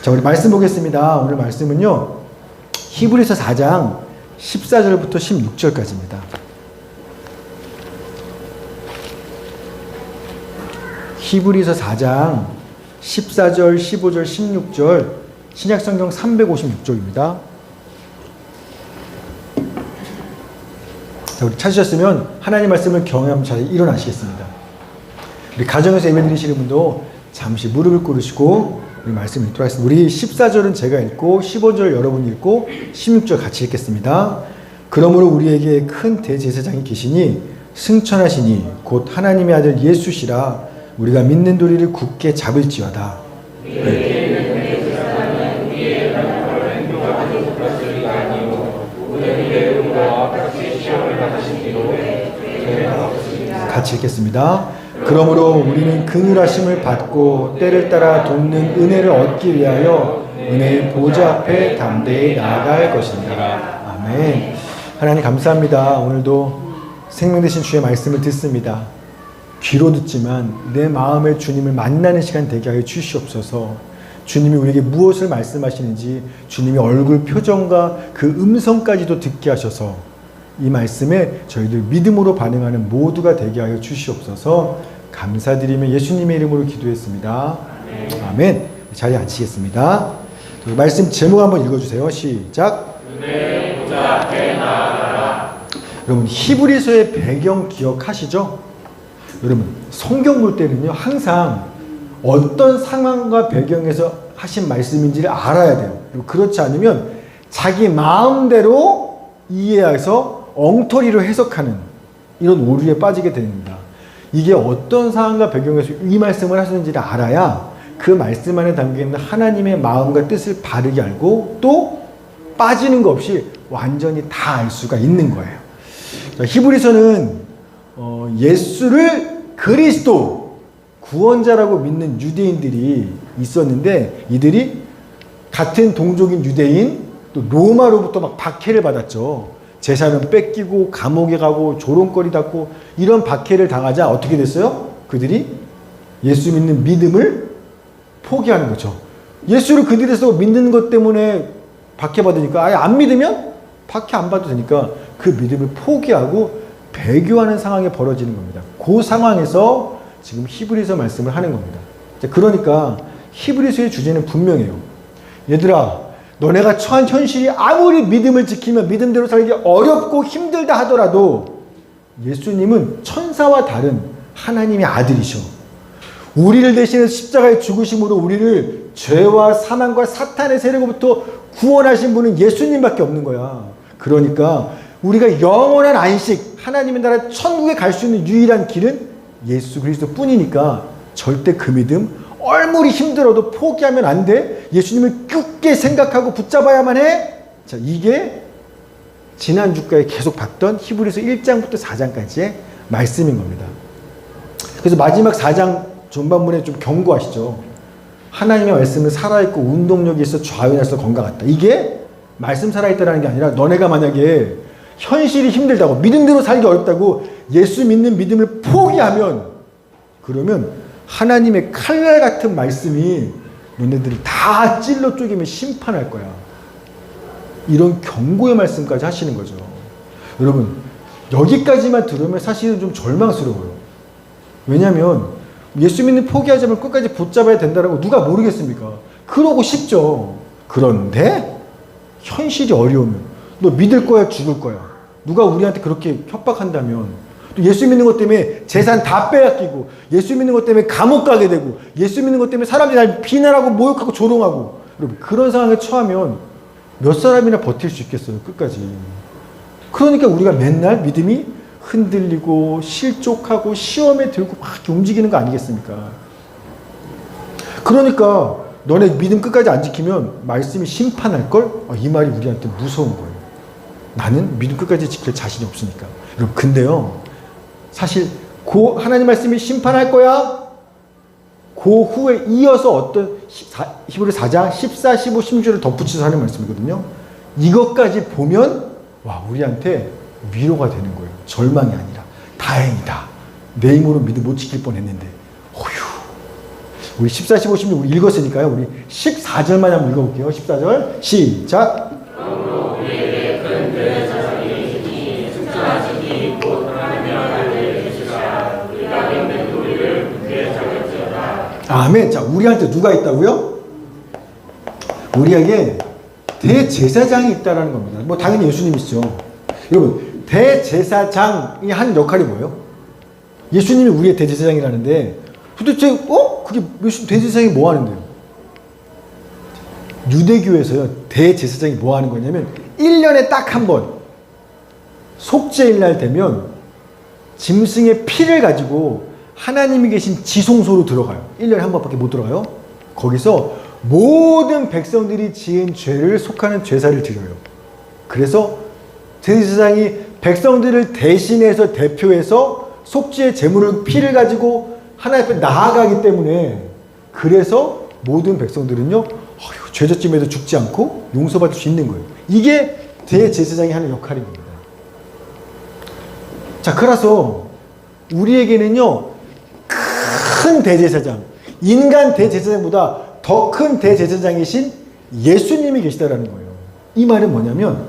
자, 우리 말씀 보겠습니다. 오늘 말씀은요, 히브리서 4장 14절부터 16절까지입니다. 히브리서 4장 14절, 15절, 16절, 신약성경 356쪽입니다. 자, 우리 찾으셨으면 하나님 말씀을 경외하면 잘 일어나시겠습니다. 우리 가정에서 예배 드리시는 분도 잠시 무릎을 꿇으시고 우리 말씀 읽도록 하겠습니다. 우리 14절은 제가 읽고 15절 여러분이 읽고 16절 같이 읽겠습니다. 그러므로 우리에게 큰 대제사장이 계시니 승천하시니 곧 하나님의 아들 예수시라. 우리가 믿는 도리를 굳게 잡을지어다. 같이 읽겠습니다. 그러므로 우리는 긍휼하심을 받고 때를 따라 돕는 은혜를 얻기 위하여 은혜의 보좌 앞에 담대히 나아갈 것입니다. 아멘. 하나님 감사합니다. 오늘도 생명 되신 주의 말씀을 듣습니다. 귀로 듣지만 내 마음에 주님을 만나는 시간 되게 하여 주시옵소서. 주님이 우리에게 무엇을 말씀하시는지 주님의 얼굴 표정과 그 음성까지도 듣게 하셔서 이 말씀에 저희들 믿음으로 반응하는 모두가 되게 하여 주시옵소서. 감사드리며 예수님의 이름으로 기도했습니다. 아멘. 자리에 앉히겠습니다. 말씀 제목 한번 읽어주세요. 시작. 여러분 히브리서의 배경 기억하시죠? 여러분 성경 볼 때는요 항상 어떤 상황과 배경에서 하신 말씀인지를 알아야 돼요. 그렇지 않으면 자기 마음대로 이해해서 엉터리로 해석하는 이런 오류에 빠지게 됩니다. 이게 어떤 상황과 배경에서 이 말씀을 하시는지를 알아야 그 말씀 안에 담겨있는 하나님의 마음과 뜻을 바르게 알고 또 빠지는 거 없이 완전히 다 알 수가 있는 거예요. 자, 히브리서는 예수를 그리스도 구원자라고 믿는 유대인들이 있었는데 이들이 같은 동족인 유대인 또 로마로부터 막 박해를 받았죠. 재산은 뺏기고 감옥에 가고 조롱거리 받고 이런 박해를 당하자 어떻게 됐어요? 그들이 예수 믿는 믿음을 포기하는 거죠. 예수를 그들에서 믿는 것 때문에 박해받으니까 아예 안 믿으면 박해 안 받아도 되니까 그 믿음을 포기하고 배교하는 상황이 벌어지는 겁니다. 그 상황에서 지금 히브리서 말씀을 하는 겁니다. 그러니까 히브리서의 주제는 분명해요. 얘들아 너네가 처한 현실이 아무리 믿음을 지키면 믿음대로 살기 어렵고 힘들다 하더라도 예수님은 천사와 다른 하나님의 아들이셔. 우리를 대신해 십자가에 죽으심으로 우리를 죄와 사망과 사탄의 세력으로부터 구원하신 분은 예수님밖에 없는 거야. 그러니까 우리가 영원한 안식, 하나님의 나라 천국에 갈 수 있는 유일한 길은 예수 그리스도 뿐이니까 절대 그 믿음 얼무리 힘들어도 포기하면 안 돼. 예수님을 굳게 생각하고 붙잡아야만 해. 자, 이게 지난 주까지 계속 봤던 히브리서 1장부터 4장까지의 말씀인 겁니다. 그래서 마지막 4장 전반부에 좀 경고하시죠. 하나님의 말씀은 살아있고 운동력이 있어 좌윤해서 건강하다. 이게 말씀 살아있다라는 게 아니라 너네가 만약에 현실이 힘들다고 믿음대로 살기 어렵다고 예수 믿는 믿음을 포기하면 그러면 하나님의 칼날 같은 말씀이 너네들을 다 찔러 쪼개면 심판할 거야. 이런 경고의 말씀까지 하시는 거죠. 여러분 여기까지만 들으면 사실은 좀 절망스러워요. 왜냐하면 예수 믿는 포기하자면 끝까지 붙잡아야 된다고 누가 모르겠습니까? 그러고 싶죠. 그런데 현실이 어려우면 너 믿을 거야 죽을 거야. 누가 우리한테 그렇게 협박한다면 또 예수 믿는 것 때문에 재산 다 빼앗기고 예수 믿는 것 때문에 감옥 가게 되고 예수 믿는 것 때문에 사람들이 날 비난하고 모욕하고 조롱하고 여러분 그런 상황에 처하면 몇 사람이나 버틸 수 있겠어요 끝까지. 그러니까 우리가 맨날 믿음이 흔들리고 실족하고 시험에 들고 막 움직이는 거 아니겠습니까? 그러니까 너네 믿음 끝까지 안 지키면 말씀이 심판할걸? 이 말이 우리한테 무서운 거예요. 나는 믿음 끝까지 지킬 자신이 없으니까. 여러분 근데요 사실 그 하나님 말씀이 심판할 거야. 그 후에 이어서 어떤 히브리 4장 14, 15, 16절을 덧붙여서 하는 말씀이거든요. 이것까지 보면 와 우리한테 위로가 되는 거예요. 절망이 아니라 다행이다. 내 힘으로 믿음 못 지킬 뻔했는데 어휴 우리 14, 15, 16 우리 읽었으니까요. 우리 14절만 한번 읽어볼게요. 14절 시작. 아멘. 자, 우리한테 누가 있다고요? 우리에게 대제사장이 있다라는 겁니다. 뭐 당연히 예수님이시죠. 여러분, 대제사장이 하는 역할이 뭐예요? 예수님이 우리의 대제사장이라는데 도대체 그게 대제사장이 뭐 하는데요? 유대교에서요, 대제사장이 뭐 하는 거냐면 1년에 딱 한 번 속죄일 날 되면 짐승의 피를 가지고 하나님이 계신 지성소로 들어가요. 1년에 한 번밖에 못 들어가요. 거기서 모든 백성들이 지은 죄를 속하는 제사를 드려요. 그래서 대제사장이 백성들을 대신해서 대표해서 속죄의 제물을 피를 가지고 하나님 앞에 나아가기 때문에, 그래서 모든 백성들은요 죄졌음에도 죽지 않고 용서받을 수 있는 거예요. 이게 대제사장이 하는 역할인 겁니다. 자, 그래서 우리에게는요 큰 대제사장, 인간 대제사장보다 더 큰 대제사장이신 예수님이 계시다라는 거예요. 이 말은 뭐냐면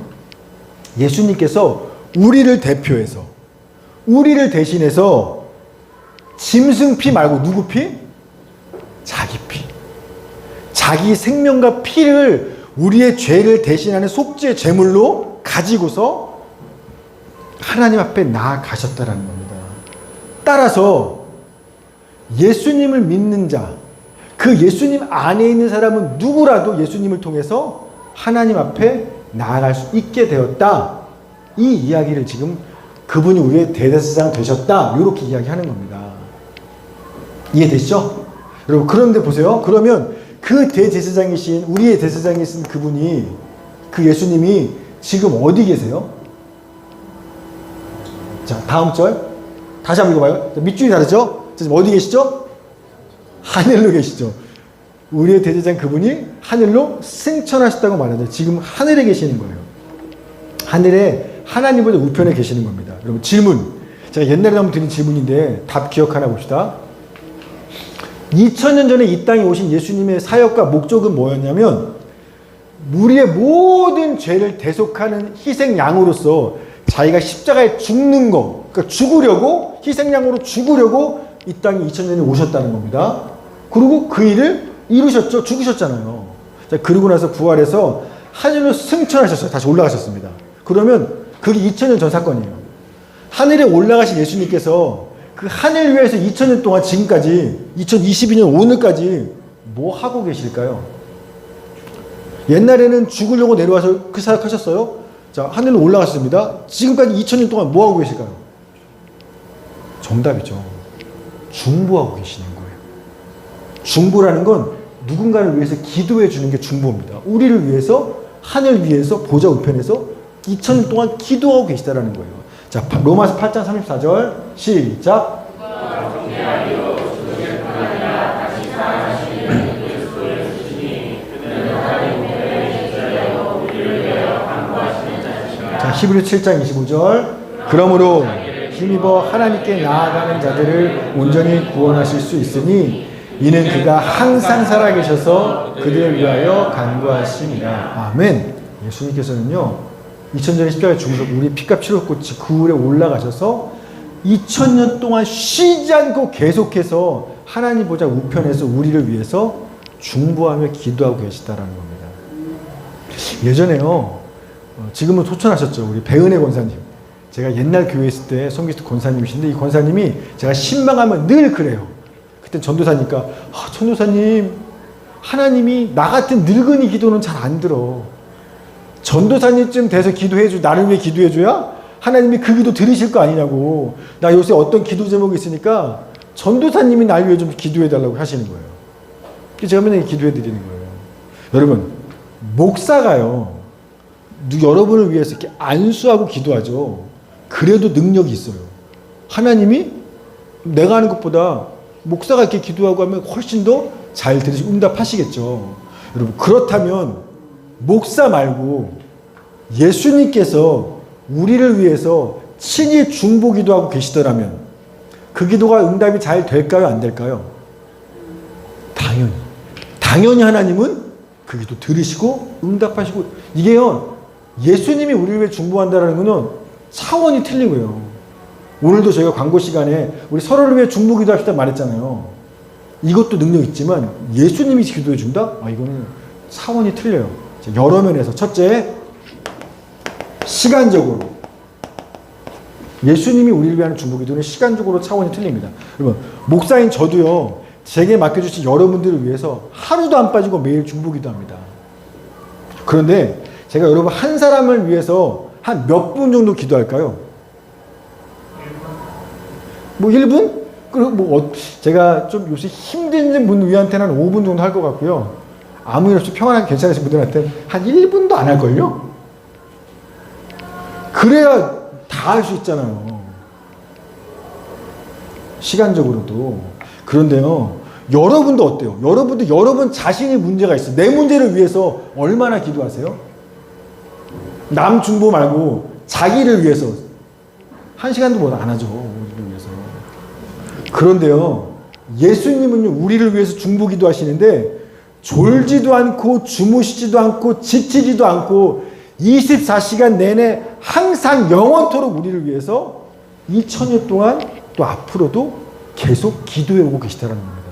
예수님께서 우리를 대표해서, 우리를 대신해서 짐승 피 말고 누구 피? 자기 피. 자기 생명과 피를 우리의 죄를 대신하는 속죄 제물로 가지고서 하나님 앞에 나아가셨다라는 겁니다. 따라서 예수님을 믿는 자, 그 예수님 안에 있는 사람은 누구라도 예수님을 통해서 하나님 앞에 나아갈 수 있게 되었다. 이 이야기를 지금 그분이 우리의 대제사장 되셨다, 이렇게 이야기하는 겁니다. 이해되시죠? 여러분, 그런데 보세요. 그러면 그 대제사장이신, 우리의 대제사장이신 그분이, 그 예수님이 지금 어디 계세요? 자, 다음 절 다시 한번 읽어봐요. 밑줄이 다르죠? 지금 어디 계시죠? 하늘로 계시죠. 우리의 대제사장 그분이 하늘로 승천하셨다고 말하죠. 지금 하늘에 계시는 거예요. 하늘에 하나님보다 우편에 계시는 겁니다. 여러분, 질문. 제가 옛날에 한번 드린 질문인데 답 기억하나 봅시다. 2000년 전에 이 땅에 오신 예수님의 사역과 목적은 뭐였냐면, 우리의 모든 죄를 대속하는 희생양으로서 자기가 십자가에 죽는 거, 그러니까 죽으려고, 희생양으로 죽으려고 이 땅에 2000년에 오셨다는 겁니다. 그리고 그 일을 이루셨죠. 죽으셨잖아요. 자, 그러고 나서 부활해서 하늘로 승천하셨어요. 다시 올라가셨습니다. 그러면 그게 2000년 전 사건이에요. 하늘에 올라가신 예수님께서 그 하늘 위에서 2000년 동안 지금까지 2022년 오늘까지 뭐 하고 계실까요? 옛날에는 죽으려고 내려와서 그 사역하셨어요. 자, 하늘로 올라가셨습니다. 지금까지 2000년 동안 뭐 하고 계실까요? 정답이죠. 중보하고 계시는 거예요. 중보라는 건 누군가를 위해서 기도해 주는 게 중보입니다. 우리를 위해서 하늘 위에서 보좌 우편에서 2000년 동안 기도하고 계시다라는 거예요. 자, 로마서 8장 34절 시작. 자, 히브리 7장 25절. 그러므로 힘입어 하나님께 나아가는 자들을 온전히 구원하실 수 있으니 이는 그가 항상 살아계셔서 그들을 위하여 간구하심이라. 아멘. 예수님께서는요 2000년에 십자가에 죽으셔서 우리 피값 치렀고 그 후에 올라가셔서 2000년 동안 쉬지 않고 계속해서 하나님 보좌 우편에서 우리를 위해서 중보하며 기도하고 계시다라는 겁니다. 예전에요, 지금은 소천하셨죠, 우리 배은혜 권사님. 제가 옛날 교회 있을 때 성기스트 권사님이신데, 이 권사님이 제가 신방하면 늘 그래요. 그때 전도사니까, 전도사님, 하나님이 나 같은 늙은이 기도는 잘 안 들어. 전도사님쯤 돼서 기도해줘, 나를 위해 기도해줘야 하나님이 그 기도 들으실 거 아니냐고. 나 요새 어떤 기도 제목이 있으니까 전도사님이 날 위해 좀 기도해달라고 하시는 거예요. 제가 맨날 기도해드리는 거예요. 여러분, 목사가요, 여러분을 위해서 이렇게 안수하고 기도하죠. 그래도 능력이 있어요. 하나님이 내가 하는 것보다 목사가 이렇게 기도하고 하면 훨씬 더 잘 들으시고 응답하시겠죠. 여러분, 그렇다면 목사 말고 예수님께서 우리를 위해서 친히 중보 기도하고 계시더라면 그 기도가 응답이 잘 될까요? 안 될까요? 당연히 하나님은 그 기도 들으시고 응답하시고, 이게요, 예수님이 우리를 위해 중보한다는 거는 차원이 틀리고요. 오늘도 저희가 광고 시간에 우리 서로를 위해 중보 기도합시다 말했잖아요. 이것도 능력 있지만 예수님이 기도해 준다? 이거는 차원이 틀려요. 여러 면에서. 첫째, 시간적으로. 예수님이 우리를 위한 중보 기도는 시간적으로 차원이 틀립니다. 여러분, 목사인 저도요, 제게 맡겨주신 여러분들을 위해서 하루도 안 빠지고 매일 중보 기도합니다. 그런데 제가 여러분 한 사람을 위해서 한 몇 분 정도 기도할까요? 뭐 1분? 그리고 제가 좀 요새 힘든 분 위한테는 한 5분 정도 할 것 같고요. 아무 일 없이 평안하게 괜찮으신 분들한테 한 1분도 안 할걸요? 그래야 다 할 수 있잖아요. 시간적으로도. 그런데요, 여러분도 어때요? 여러분도 여러분 자신이 문제가 있어요. 내 문제를 위해서 얼마나 기도하세요? 남 중보 말고 자기를 위해서 한 시간도 못 안 하죠. 우리를 위해서. 그런데요, 예수님은요, 우리를 위해서 중보 기도하시는데 졸지도 않고 주무시지도 않고 지치지도 않고 24시간 내내 항상 영원토록 우리를 위해서 2000년 동안 또 앞으로도 계속 기도해 오고 계시다는 겁니다.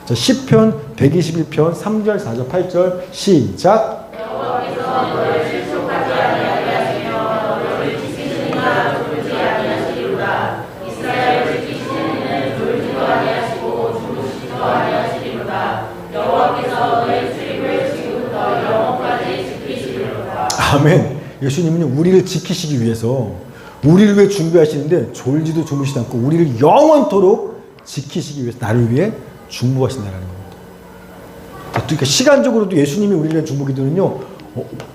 자, 시편 121편 3절, 4절, 8절 시작. 여호와께서 너를 실족하지 아니하시며 너를 지키는 이가 졸지 아니하시리로다. 이스라엘을 지키시는 이는 졸지도 아니하시고 주무시지도 아니하시리로다. 여호와께서 너의 출입을 지금부터 영원까지 지키시리로다. 아멘. 예수님은 우리를 지키시기 위해서 우리를 위해 준비하시는데 졸지도 주무시지 않고 우리를 영원토록 지키시기 위해서 나를 위해 중보하신다는 겁니다. 그러니까 시간적으로도 예수님이 우리를 위한 중보 기도는요,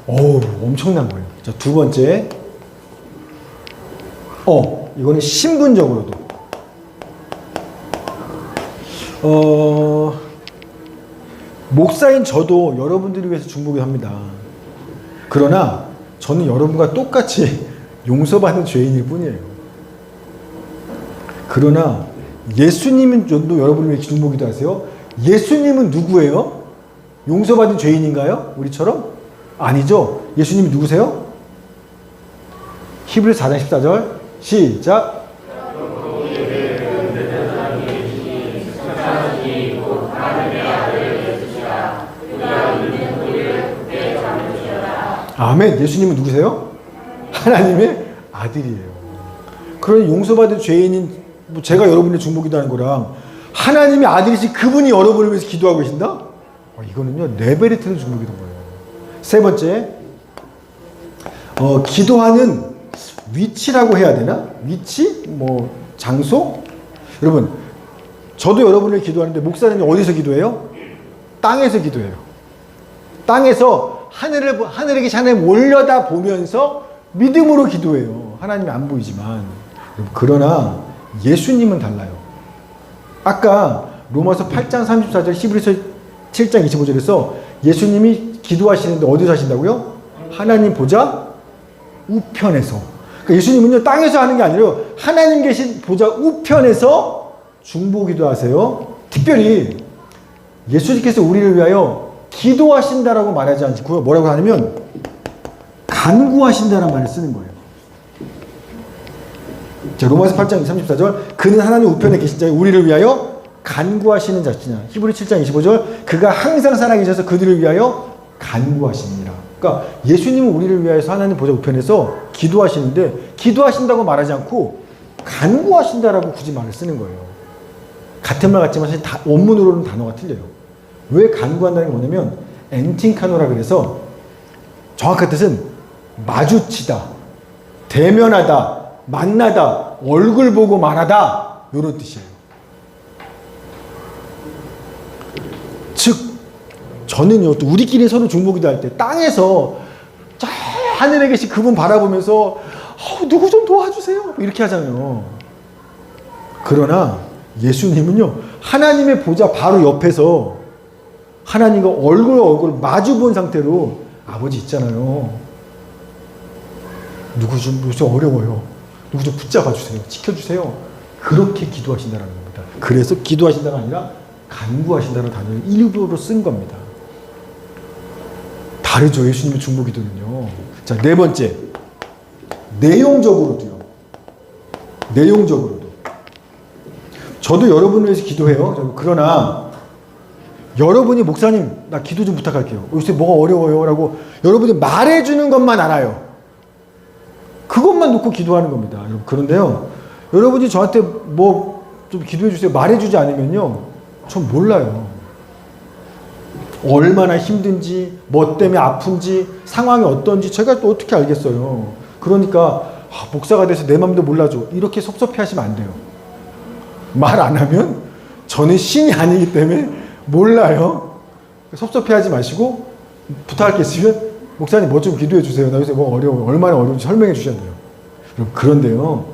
엄청난 거예요. 자, 두 번째, 이거는 신분적으로도. 목사인 저도 여러분들을 위해서 중보 기도합니다. 그러나 저는 여러분과 똑같이 용서받는 죄인일 뿐이에요. 그러나 예수님은 도 여러분을 위해 중보 기도하세요. 예수님은 누구예요? 용서받은 죄인인가요? 우리처럼? 아니죠. 예수님이 누구세요? 히브리서 4장 14절 시작. 아멘. 예수님은 누구세요? 하나님의 아들이에요. 그러니 용서받은 죄인인 제가 여러분의 중보 기도하는 거랑 하나님의 아들이신 그분이 여러분을 위해서 기도하고 계신다? 이거는요, 레벨이 틀린 중보 기도인 거예요. 세 번째, 기도하는 위치라고 해야 되나? 위치? 장소? 여러분, 저도 여러분을 기도하는데 목사님이 어디서 기도해요? 땅에서 기도해요. 땅에서 하늘에 계신 하나님 올려다 보면서 믿음으로 기도해요. 하나님이 안 보이지만. 그러나 예수님은 달라요. 아까 로마서 8장 34절, 히브리서 7장 25절에서 예수님이 기도하시는데 어디서 하신다고요? 하나님 보좌 우편에서. 그러니까 예수님은요, 땅에서 하는 게 아니라 하나님 계신 보좌 우편에서 중보 기도하세요. 특별히 예수님께서 우리를 위하여 기도하신다라고 말하지 않고 뭐라고 하냐면 간구하신다라는 말을 쓰는 거예요. 자, 로마서 8장 34절, 그는 하나님 우편에 계신 자여 우리를 위하여 간구하시는 자시냐. 히브리 7장 25절, 그가 항상 살아계셔서 그들을 위하여 간구하시니라. 그러니까 예수님은 우리를 위하여서 하나님 보좌 우편에서 기도하시는데 기도하신다고 말하지 않고 간구하신다라고 굳이 말을 쓰는 거예요. 같은 말 같지만 사실 원문으로는 단어가 틀려요. 왜 간구한다는 게 뭐냐면 엔팅카노라 그래서 정확한 뜻은 마주치다, 대면하다, 만나다, 얼굴 보고 말하다, 이런 뜻이에요. 즉 저는요, 또 우리끼리 서로 중보기도 할 때 땅에서 저 하늘에 계신 그분 바라보면서 누구 좀 도와주세요 이렇게 하잖아요. 그러나 예수님은요, 하나님의 보좌 바로 옆에서 하나님과 얼굴 마주 본 상태로 아버지 있잖아요. 누구 좀 요새 어려워요. 누구 좀 붙잡아 주세요. 지켜주세요. 그렇게 기도하신다는 겁니다. 그래서 기도하신다가 아니라 간구하신다는 단어를 일부러 쓴 겁니다. 다르죠, 예수님의 중보기도는요. 자, 네 번째, 내용적으로도요. 내용적으로도. 저도 여러분을 위해서 기도해요. 그러나 여러분이 목사님 나 기도 좀 부탁할게요. 요새 뭐가 어려워요 라고 여러분이 말해주는 것만 알아요. 그것만 놓고 기도하는 겁니다. 그런데요, 여러분이 저한테 뭐 좀 기도해 주세요 말해주지 않으면요, 전 몰라요. 얼마나 힘든지, 뭐 때문에 아픈지, 상황이 어떤지 제가 또 어떻게 알겠어요. 그러니까 목사가 돼서 내 마음도 몰라줘, 이렇게 섭섭해 하시면 안 돼요. 말 안 하면 저는 신이 아니기 때문에 몰라요. 섭섭해 하지 마시고, 부탁할 게 있으면 목사님 뭐 좀 기도해 주세요. 나 요새 뭐 어려워, 얼마나 어려운지 설명해 주셔야 돼요. 그런데요,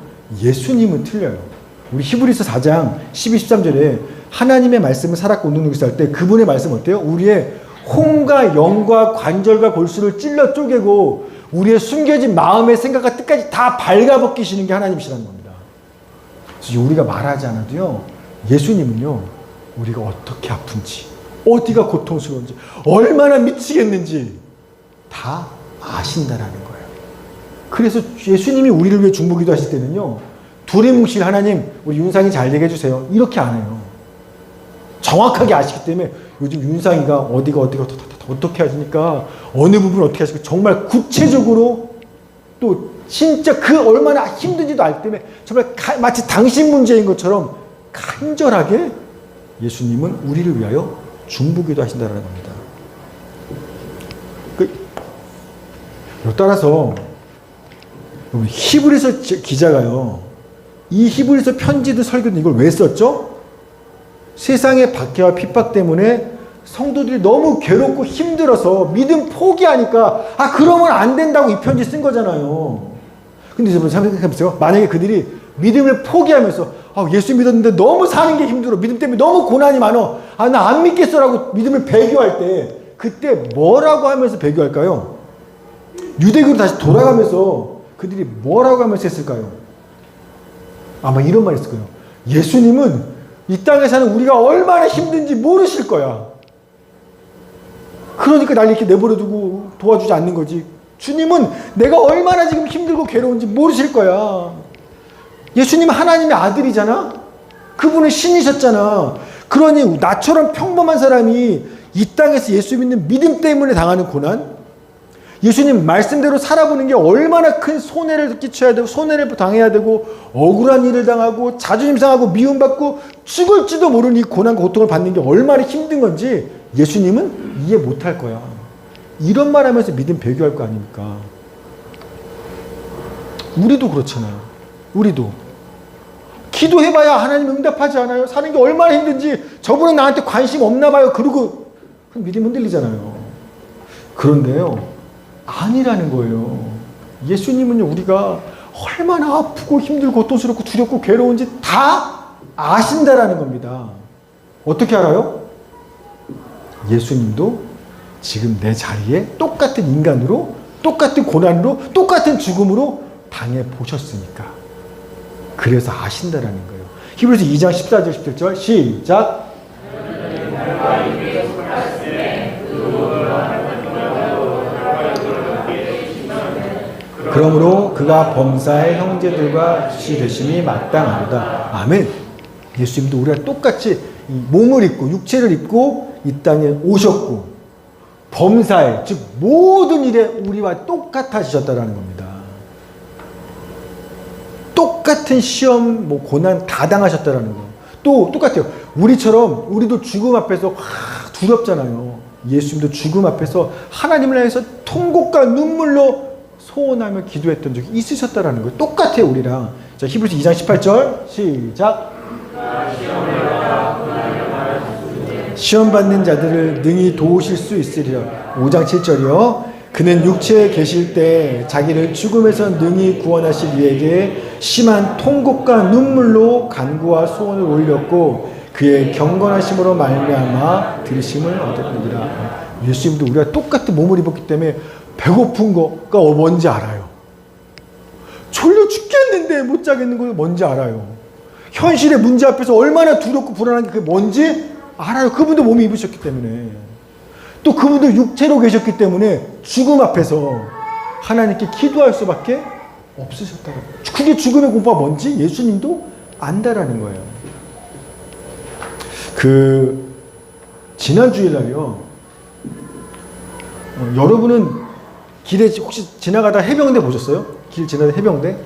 예수님은 틀려요. 우리 히브리서 4장 12, 13절에 하나님의 말씀을 살았고 웃는 눈이 할 때 그분의 말씀 어때요? 우리의 혼과 영과 관절과 골수를 찔러 쪼개고 우리의 숨겨진 마음의 생각과 뜻까지 다 발가벗기시는 게 하나님이시라는 겁니다. 그래서 우리가 말하지 않아도요, 예수님은요, 우리가 어떻게 아픈지, 어디가 고통스러운지, 얼마나 미치겠는지 다 아신다라는 거예요. 그래서 예수님이 우리를 위해 중보기도 하실 때는요, 둘이 뭉칠 하나님, 우리 윤상이 잘 되게 해주세요, 이렇게 안 해요. 정확하게 아시기 때문에 요즘 윤상이가 어디가 어떻게 하시니까 어느 부분을 어떻게 하시니까 정말 구체적으로, 또 진짜 그 얼마나 힘든지도 알 때문에 정말 마치 당신 문제인 것처럼 간절하게 예수님은 우리를 위하여 중보기도 하신다는 겁니다. 따라서 히브리서 기자가요, 이 히브리서 편지들 설교는 이걸 왜 썼죠? 세상의 박해와 핍박 때문에 성도들이 너무 괴롭고 힘들어서 믿음 포기하니까 그러면 안 된다고 이 편지 쓴 거잖아요. 근데 여러분 생각해보세요. 만약에 그들이 믿음을 포기하면서 예수 믿었는데 너무 사는 게 힘들어, 믿음 때문에 너무 고난이 많아, 나 안 믿겠어라고 믿음을 배교할 때 그때 뭐라고 하면서 배교할까요? 유대교로 다시 돌아가면서 그들이 뭐라고 하면서 했을까요? 아마 이런 말 했을 거예요. 예수님은 이 땅에 사는 우리가 얼마나 힘든지 모르실 거야. 그러니까 날 이렇게 내버려두고 도와주지 않는 거지. 주님은 내가 얼마나 지금 힘들고 괴로운지 모르실 거야. 예수님은 하나님의 아들이잖아. 그분은 신이셨잖아. 그러니 나처럼 평범한 사람이 이 땅에서 예수 믿는 믿음 때문에 당하는 고난, 예수님 말씀대로 살아보는 게 얼마나 큰 손해를 끼쳐야 되고 손해를 당해야 되고 억울한 일을 당하고 자존심 상하고 미움받고 죽을지도 모르는 이 고난과 고통을 받는 게 얼마나 힘든 건지 예수님은 이해 못할 거야. 이런 말 하면서 믿음 배교할 거 아닙니까? 우리도 그렇잖아요. 우리도 기도해봐야 하나님 응답하지 않아요? 사는 게 얼마나 힘든지 저분은 나한테 관심 없나 봐요. 그러고 믿음 흔들리잖아요. 그런데요, 아니라는 거예요. 예수님은요, 우리가 얼마나 아프고 힘들고 고통스럽고 두렵고 괴로운지 다 아신다라는 겁니다. 어떻게 알아요? 예수님도 지금 내 자리에 똑같은 인간으로, 똑같은 고난으로, 똑같은 죽음으로 당해보셨으니까. 그래서 아신다라는 거예요. 히브리서 2장 14절 17절 시작. 그러므로 그가 범사의 형제들과 같이 되심이 마땅하다. 아멘. 예수님도 우리가 똑같이 몸을 입고 육체를 입고 이 땅에 오셨고 범사에, 즉 모든 일에 우리와 똑같아지셨다라는 겁니다. 똑같은 시험, 고난 다 당하셨다라는 거. 또 똑같아요. 우리처럼 우리도 죽음 앞에서 두렵잖아요. 예수님도 죽음 앞에서 하나님을 향해서 통곡과 눈물로 소원하며 기도했던 적이 있으셨다라는 거예요. 똑같아요, 우리랑. 자, 히브리서 2장 18절 시작. 시험 받는 자들을 능히 도우실 수 있으리라. 5장 7절이요. 그는 육체에 계실 때 자기를 죽음에서 능히 구원하실 이에게 심한 통곡과 눈물로 간구와 소원을 올렸고 그의 경건하심으로 말미암아 들으심을 얻었느니라. 예수님도 우리가 똑같은 몸을 입었기 때문에 배고픈 거가 뭔지 알아요. 졸려 죽겠는데 못 자겠는 거 뭔지 알아요. 현실의 문제 앞에서 얼마나 두렵고 불안한 게 그게 뭔지 알아요. 그분도 몸이 입으셨기 때문에. 또 그분도 육체로 계셨기 때문에 죽음 앞에서 하나님께 기도할 수밖에 없으셨다고. 그게 죽음의 공포가 뭔지 예수님도 안다라는 거예요. 지난 주일날이요. 여러분은 길에 혹시 지나가다 해병대 보셨어요? 길 지나다 해병대?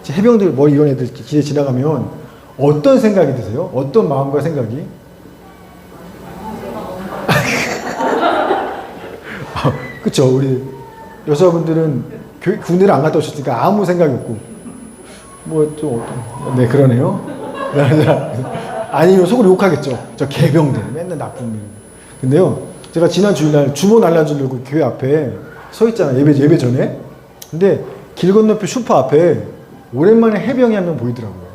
해병대 뭐 이런 애들 길에 지나가면 어떤 생각이 드세요? 어떤 마음과 생각이? 그쵸. 우리 여자분들은 군대를 안 갔다 오셨으니까 아무 생각이 없고 네, 그러네요. 아니면 속으로 욕하겠죠. 저 개병들 맨날 나쁜 일. 근데요, 제가 지난 주일날 주모 날라주려고 교회 앞에 서 있잖아요. 예배 전에. 근데 길 건너편 슈퍼 앞에 오랜만에 해병이 한 명 보이더라고요.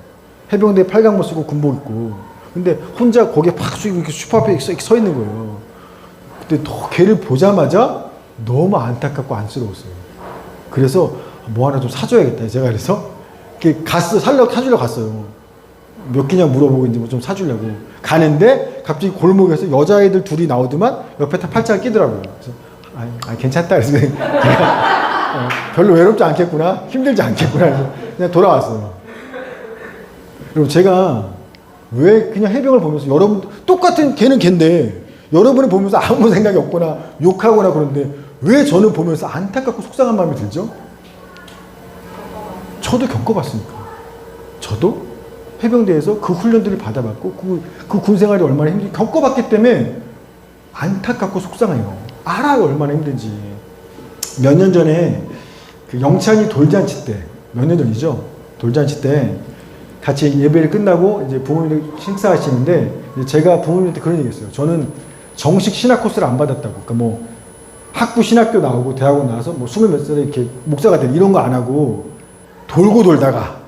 해병대 팔강모 쓰고 군복 입고. 근데 혼자 거기에 팍 숙이고 이렇게 슈퍼 앞에 서 있는 거예요. 근데 걔를 보자마자 너무 안타깝고 안쓰러웠어요. 그래서 뭐 하나 좀 사줘야겠다. 제가 그래서 사주려고 갔어요. 몇 끼냐 물어보고 이제 뭐 좀 사주려고 가는데 갑자기 골목에서 여자애들 둘이 나오더만 옆에 다 팔짱을 끼더라고요. 그래서 괜찮다. 그래서 제가 별로 외롭지 않겠구나, 힘들지 않겠구나. 그래서 그냥 돌아왔어요. 그리고 제가 왜 그냥 해병을 보면서 여러분 똑같은 걔는 걔인데 여러분을 보면서 아무 생각이 없거나 욕하거나 그런데 왜 저는 보면서 안타깝고 속상한 마음이 들죠? 저도 겪어봤으니까. 저도 해병대에서 그 훈련들을 받아봤고 그 군생활이 얼마나 힘든지 겪어봤기 때문에 안타깝고 속상해요. 알아요, 얼마나 힘든지. 몇 년 전에 그 영찬이 돌잔치 때, 몇 년 전이죠? 돌잔치 때 같이 예배를 끝나고 이제 부모님들 식사하시는데 제가 부모님한테 그런 얘기 했어요. 저는 정식 신학 코스를 안 받았다고. 그러니까 뭐 학부 신학교 나오고 대학원 나와서 뭐 20몇 살에 이렇게 목사가 되는 이런 거 안 하고 돌고 돌다가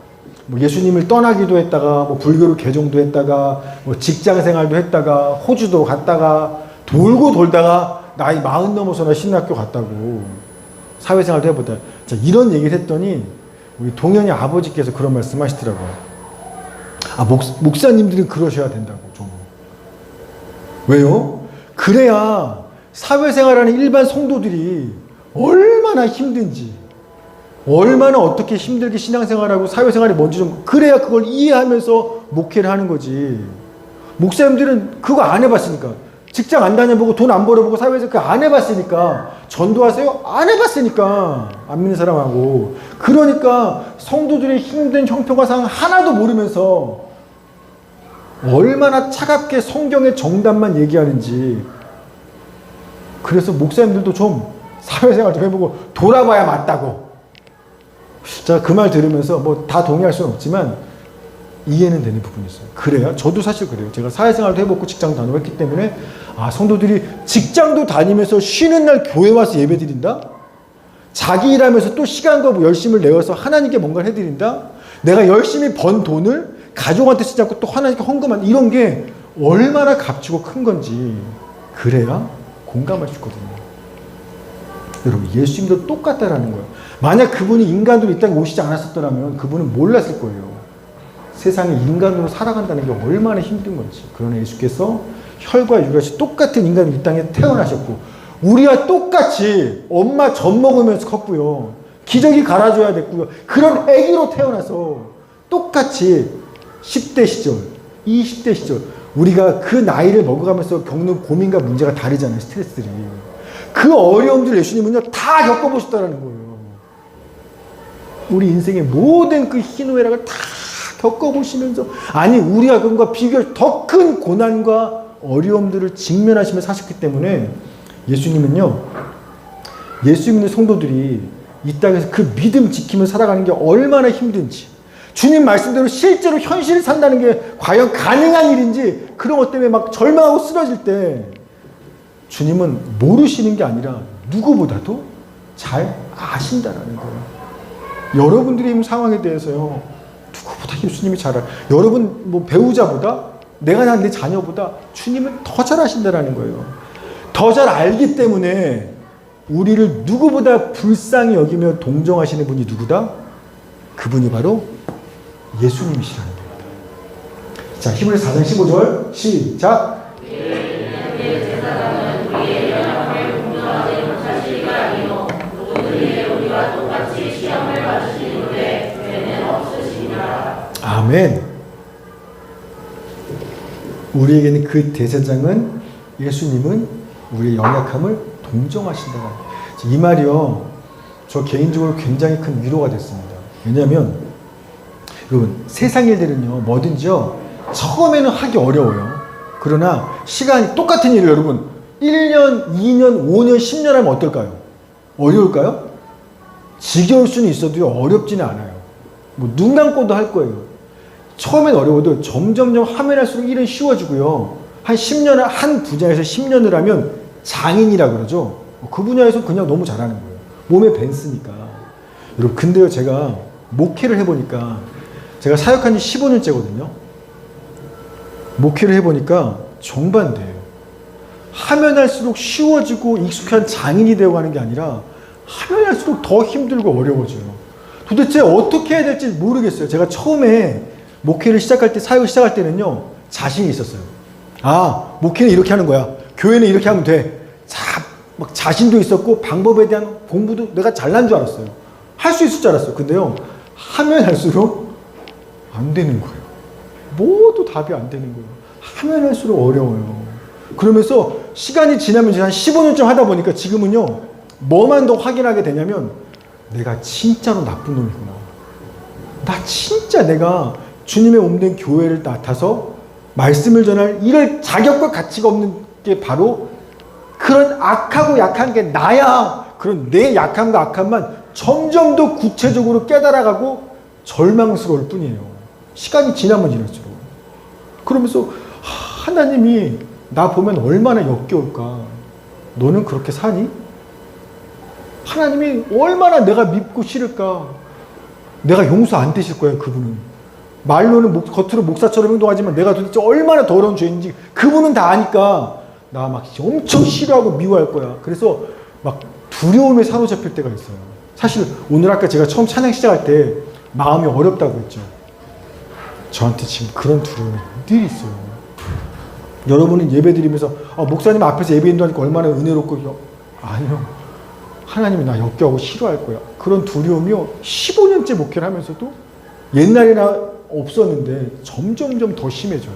뭐 예수님을 떠나기도 했다가 뭐 불교로 개종도 했다가 뭐 직장 생활도 했다가 호주도 갔다가 돌고 돌다가 나이 40 넘어서나 신학교 갔다고 사회생활도 해보다. 자, 이런 얘기를 했더니 우리 동현이 아버지께서 그런 말씀 하시더라고요. 목사님들은 그러셔야 된다고. 좀. 왜요? 그래야 사회생활하는 일반 성도들이 얼마나 힘든지, 얼마나 어떻게 힘들게 신앙생활하고 사회생활이 뭔지 좀, 그래야 그걸 이해하면서 목회를 하는 거지. 목사님들은 그거 안 해봤으니까, 직장 안 다녀보고 돈 안 벌어보고 사회에서 그거 안 해봤으니까, 전도하세요? 안 해봤으니까, 안 믿는 사람하고. 그러니까 성도들의 힘든 형편과상 하나도 모르면서 얼마나 차갑게 성경의 정답만 얘기하는지. 그래서 목사님들도 좀 사회생활 좀 해보고 돌아봐야 맞다고. 제가 그 말 들으면서 뭐 다 동의할 수는 없지만 이해는 되는 부분이 있어요. 그래요? 저도 사실 그래요. 제가 사회생활도 해보고 직장 다니고 했기 때문에 성도들이 직장도 다니면서 쉬는 날 교회 와서 예배 드린다? 자기 일하면서 또 시간과 뭐 열심을 내어서 하나님께 뭔가를 해드린다? 내가 열심히 번 돈을 가족한테 쓰지 않고 또 하나님께 헌금한다? 이런 게 얼마나 값지고 큰 건지 그래야 공감할 수 있거든요. 여러분, 예수님도 똑같다라는 거예요. 만약 그분이 인간으로 이 땅에 오시지 않았었더라면 그분은 몰랐을 거예요. 세상에 인간으로 살아간다는 게 얼마나 힘든 건지. 그러나 예수께서 혈과 육같이 똑같은 인간으로 이 땅에 태어나셨고 우리와 똑같이 엄마 젖 먹으면서 컸고요. 기저귀 갈아줘야 됐고요. 그런 아기로 태어나서 똑같이 10대 시절, 20대 시절 우리가 그 나이를 먹어가면서 겪는 고민과 문제가 다르잖아요. 스트레스들이. 그 어려움들 예수님은요 다 겪어보셨다는 거예요. 우리 인생의 모든 그 희노애락을 다 겪어보시면서, 아니 우리가 그것과 비교할 더 큰 고난과 어려움들을 직면하시면서 사셨기 때문에 예수님은요, 예수 믿는 성도들이 이 땅에서 그 믿음 지키며 살아가는 게 얼마나 힘든지, 주님 말씀대로 실제로 현실을 산다는 게 과연 가능한 일인지, 그런 것 때문에 막 절망하고 쓰러질 때 주님은 모르시는 게 아니라 누구보다도 잘 아신다라는 거예요. 여러분들의 이 상황에 대해서요, 누구보다 예수님이 잘 알아요. 여러분 뭐 배우자보다, 내가 난 내 자녀보다 주님은 더 잘 아신다라는 거예요. 더 잘 알기 때문에 우리를 누구보다 불쌍히 여기며 동정하시는 분이 누구다? 그분이 바로 예수님이시라는 겁니다. 자, 히브리서 4장 15절 시작. 아멘. 우리에게는 그 대제사장은 예수님은 우리의 연약함을 동정하신다. 이 말이요, 저 개인적으로 굉장히 큰 위로가 됐습니다. 왜냐하면 여러분, 세상 일들은요 뭐든지요 처음에는 하기 어려워요. 그러나 시간이 똑같은 일을 여러분 1년, 2년, 5년, 10년 하면 어떨까요? 어려울까요? 지겨울 수는 있어도 어렵지는 않아요. 뭐 눈 감고도 할 거예요. 처음엔 어려워도 점점점 하면 할수록 일은 쉬워지고요. 한 10년, 한 분야에서 10년을 하면 장인이라 그러죠. 그 분야에서 그냥 너무 잘하는 거예요. 몸에 밴으니까. 여러분, 근데요, 제가 목회를 해보니까, 제가 사역한 지 15년째거든요. 목회를 해보니까 정반대예요. 하면 할수록 쉬워지고 익숙한 장인이 되어가는 게 아니라 하면 할수록 더 힘들고 어려워져요. 도대체 어떻게 해야 될지 모르겠어요. 제가 처음에 목회를 시작할 때, 사역을 시작할 때는요, 자신이 있었어요. 아, 목회는 이렇게 하는 거야. 교회는 이렇게 하면 돼. 막 자신도 있었고, 방법에 대한 공부도 내가 잘난 줄 알았어요. 할 수 있을 줄 알았어요. 근데요, 하면 할수록 안 되는 거예요. 뭐도 답이 안 되는 거예요. 하면 할수록 어려워요. 그러면서 시간이 지나면 한 15년쯤 하다 보니까 지금은요, 뭐만 더 확인하게 되냐면, 내가 진짜로 나쁜 놈이구나. 나 진짜 내가 주님의 몸된 교회를 맡아서 말씀을 전할 이럴 자격과 가치가 없는 게 바로 그런 악하고 약한 게 나야. 그런 내 약함과 악함만 점점 더 구체적으로 깨달아가고 절망스러울 뿐이에요. 시간이 지나면 지날수록. 그러면서 하나님이 나 보면 얼마나 역겨울까. 너는 그렇게 사니? 하나님이 얼마나 내가 밉고 싫을까. 내가 용서 안 되실 거야, 그분은. 말로는 겉으로 목사처럼 행동하지만 내가 도대체 얼마나 더러운 죄인지 그분은 다 아니까 나 막 엄청 싫어하고 미워할 거야. 그래서 막 두려움에 사로잡힐 때가 있어요. 사실 오늘 아까 제가 처음 찬양 시작할 때 마음이 어렵다고 했죠. 저한테 지금 그런 두려움이 늘 있어요. 여러분은 예배 드리면서 목사님 앞에서 예배 인도하니까 얼마나 은혜롭고, 아니요. 하나님이 나 역겨워하고 싫어할 거야. 그런 두려움이요. 15년째 목회를 하면서도 옛날에나 없었는데 점점점 더 심해져요.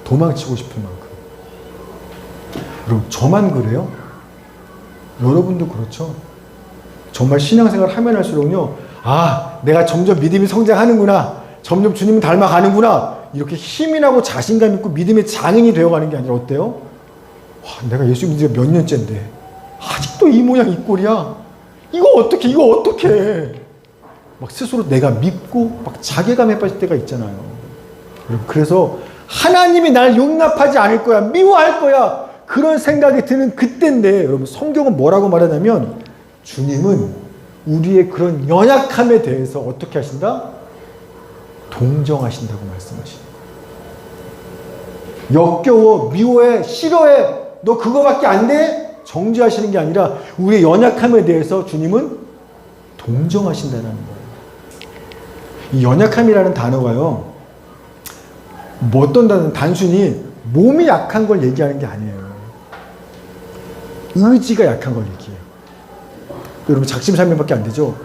도망치고 싶은 만큼. 여러분, 저만 그래요? 여러분도 그렇죠? 정말 신앙생활 하면 할수록요, 내가 점점 믿음이 성장하는구나. 점점 주님을 닮아가는구나. 이렇게 힘이 나고 자신감 있고 믿음의 장인이 되어가는 게 아니라 어때요? 내가 예수 믿은 지가 몇 년째인데 아직도 이 모양 이 꼴이야. 이거 어떻게 막 스스로 내가 믿고 막 자괴감에 빠질 때가 있잖아요. 그래서 하나님이 날 용납하지 않을 거야, 미워할 거야, 그런 생각이 드는 그때인데, 여러분, 성경은 뭐라고 말하냐면 주님은 우리의 그런 연약함에 대해서 어떻게 하신다? 동정하신다고 말씀하시는 거예요. 역겨워, 미워해, 싫어해, 너 그거밖에 안 돼? 정죄하시는 게 아니라 우리의 연약함에 대해서 주님은 동정하신다는 거예요. 이 연약함이라는 단어가요, 뭐 어떤 단어는 단순히 몸이 약한 걸 얘기하는 게 아니에요. 의지가 약한 걸 얘기해요. 여러분, 작심삼일밖에 안 되죠.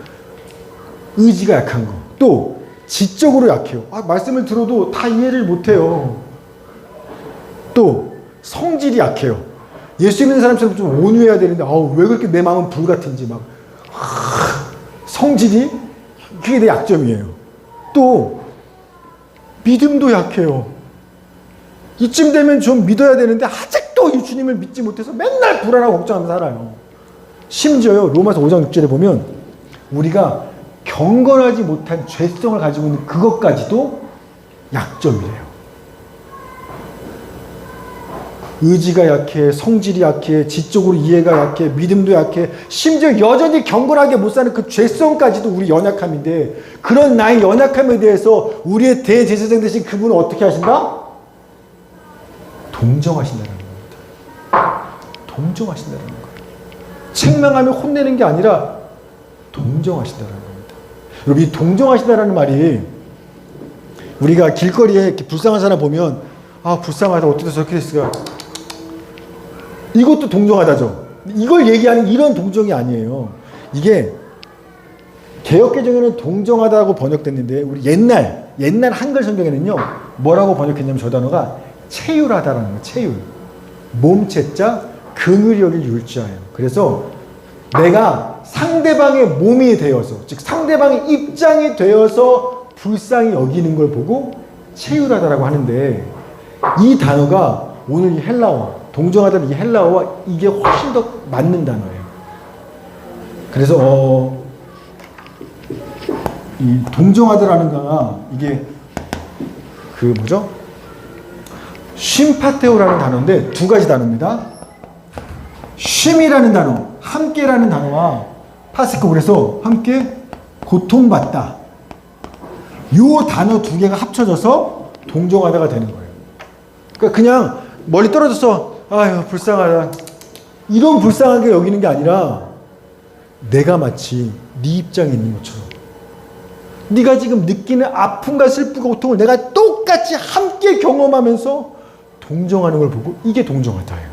의지가 약한 거. 또 지적으로 약해요. 말씀을 들어도 다 이해를 못해요. 또 성질이 약해요. 예수 믿는 사람처럼 좀 온유해야 되는데 왜 그렇게 내 마음은 불같은지 막 성질이, 그게 내 약점이에요. 또 믿음도 약해요. 이쯤 되면 좀 믿어야 되는데 아직도 이 주님을 믿지 못해서 맨날 불안하고 걱정하면서 살아요. 심지어요, 로마서 5장 6절에 보면 우리가 경건하지 못한 죄성을 가지고 있는 그것까지도 약점이래요. 의지가 약해, 성질이 약해, 지적으로 이해가 약해, 믿음도 약해, 심지어 여전히 경건하게 못 사는 그 죄성까지도 우리 연약함인데, 그런 나의 연약함에 대해서 우리의 대제사장 되신 그분은 어떻게 하신다? 동정하신다는 겁니다. 동정하신다는 거예요. 책망하며 혼내는 게 아니라 동정하신다는 겁니다. 여러분, 이 동정하신다는 말이 우리가 길거리에 이렇게 불쌍한 사람 보면 아 불쌍하다 어떻게 저렇게 됐을까. 이것도 동정하다죠. 이걸 얘기하는 이런 동정이 아니에요. 이게 개역개정에는 동정하다고 번역됐는데 우리 옛날 한글 성경에는요 뭐라고 번역했냐면 저 단어가 체휼하다라는 거예요. 체휼. 몸체자 긍휼히 여길 율자예요. 그래서 내가 상대방의 몸이 되어서 즉 상대방의 입장이 되어서 불쌍히 여기는 걸 보고 체휼하다라고 하는데 이 단어가 오늘 이 헬라어 동정하다는 이 헬라어와 이게 훨씬 더 맞는 단어예요. 그래서 이 동정하다라는 거가 이게 그 뭐죠? 쉼파테오라는 단어인데 두 가지 단어입니다. 쉼이라는 단어, 함께라는 단어와 파스코 그래서 함께 고통받다. 요 단어 두 개가 합쳐져서 동정하다가 되는 거예요. 그러니까 그냥 멀리 떨어져서 아유 불쌍하다 이런 불쌍하게 여기는 게 아니라 내가 마치 네 입장에 있는 것처럼 네가 지금 느끼는 아픔과 슬픔과 고통을 내가 똑같이 함께 경험하면서 동정하는 걸 보고 이게 동정하다예요.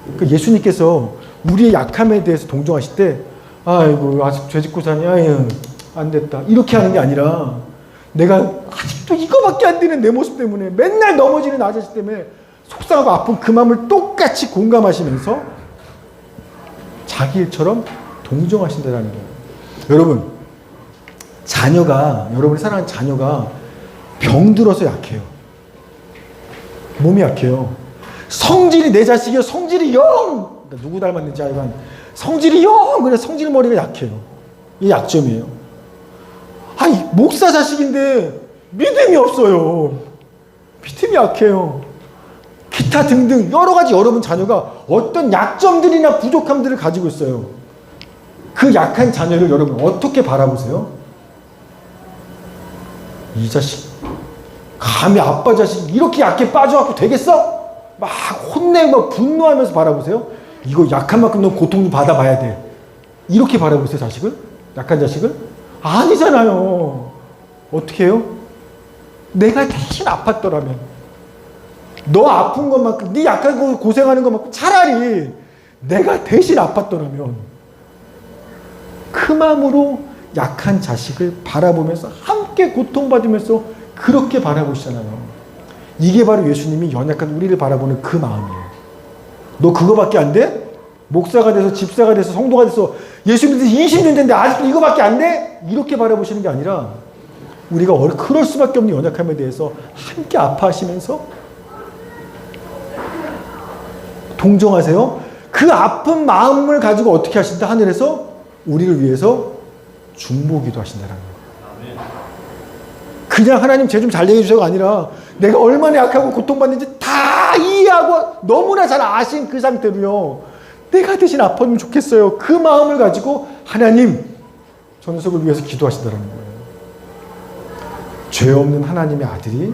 그러니까 예수님께서 우리의 약함에 대해서 동정하실 때 아이고 아직 죄 짓고 사니 아유 안 됐다 이렇게 하는 게 아니라 내가 아직도 이거밖에 안 되는 내 모습 때문에 맨날 넘어지는 나 자식 때문에 속상하고 아픈 그 마음을 똑같이 공감하시면서 자기 일처럼 동정하신다는 거예요. 여러분 여러분이 사랑하는 자녀가 병들어서 약해요. 몸이 약해요. 성질이 내 자식이요. 성질이 영! 그러니까 누구 닮았는지 알고 성질이 영! 그래 성질 머리가 약해요. 이게 약점이에요. 아니 목사 자식인데 믿음이 없어요. 믿음이 약해요. 기타 등등 여러 가지 여러분 자녀가 어떤 약점들이나 부족함들을 가지고 있어요. 그 약한 자녀를 여러분 어떻게 바라보세요? 이 자식 감히 아빠 자식 이렇게 약해 빠져갖고 되겠어? 막 혼내고 분노하면서 바라보세요. 이거 약한 만큼 너 고통 좀 받아봐야 돼. 이렇게 바라보세요 자식을? 약한 자식을? 아니잖아요. 어떻게 해요? 내가 대신 아팠더라면 너 아픈 것만큼 네 약한 거 고생하는 것만큼 차라리 내가 대신 아팠더라면 그 마음으로 약한 자식을 바라보면서 함께 고통받으면서 그렇게 바라보시잖아요. 이게 바로 예수님이 연약한 우리를 바라보는 그 마음이에요. 너 그거밖에 안 돼? 목사가 돼서 집사가 돼서 성도가 돼서 예수님 20년 됐는데 아직도 이거밖에 안 돼? 이렇게 바라보시는 게 아니라 우리가 그럴 수밖에 없는 연약함에 대해서 함께 아파하시면서 동정하세요. 그 아픈 마음을 가지고 어떻게 하신다? 하늘에서 우리를 위해서 중보기도 하신다는 거예요. 그냥 하나님 쟤 좀 잘 얘기해주세요가 아니라 내가 얼마나 약하고 고통받는지 다 이해하고 너무나 잘 아신 그 상태로요. 내가 대신 아팠으면 좋겠어요. 그 마음을 가지고 하나님 저 녀석을 위해서 기도하신다는 거예요. 죄 없는 하나님의 아들이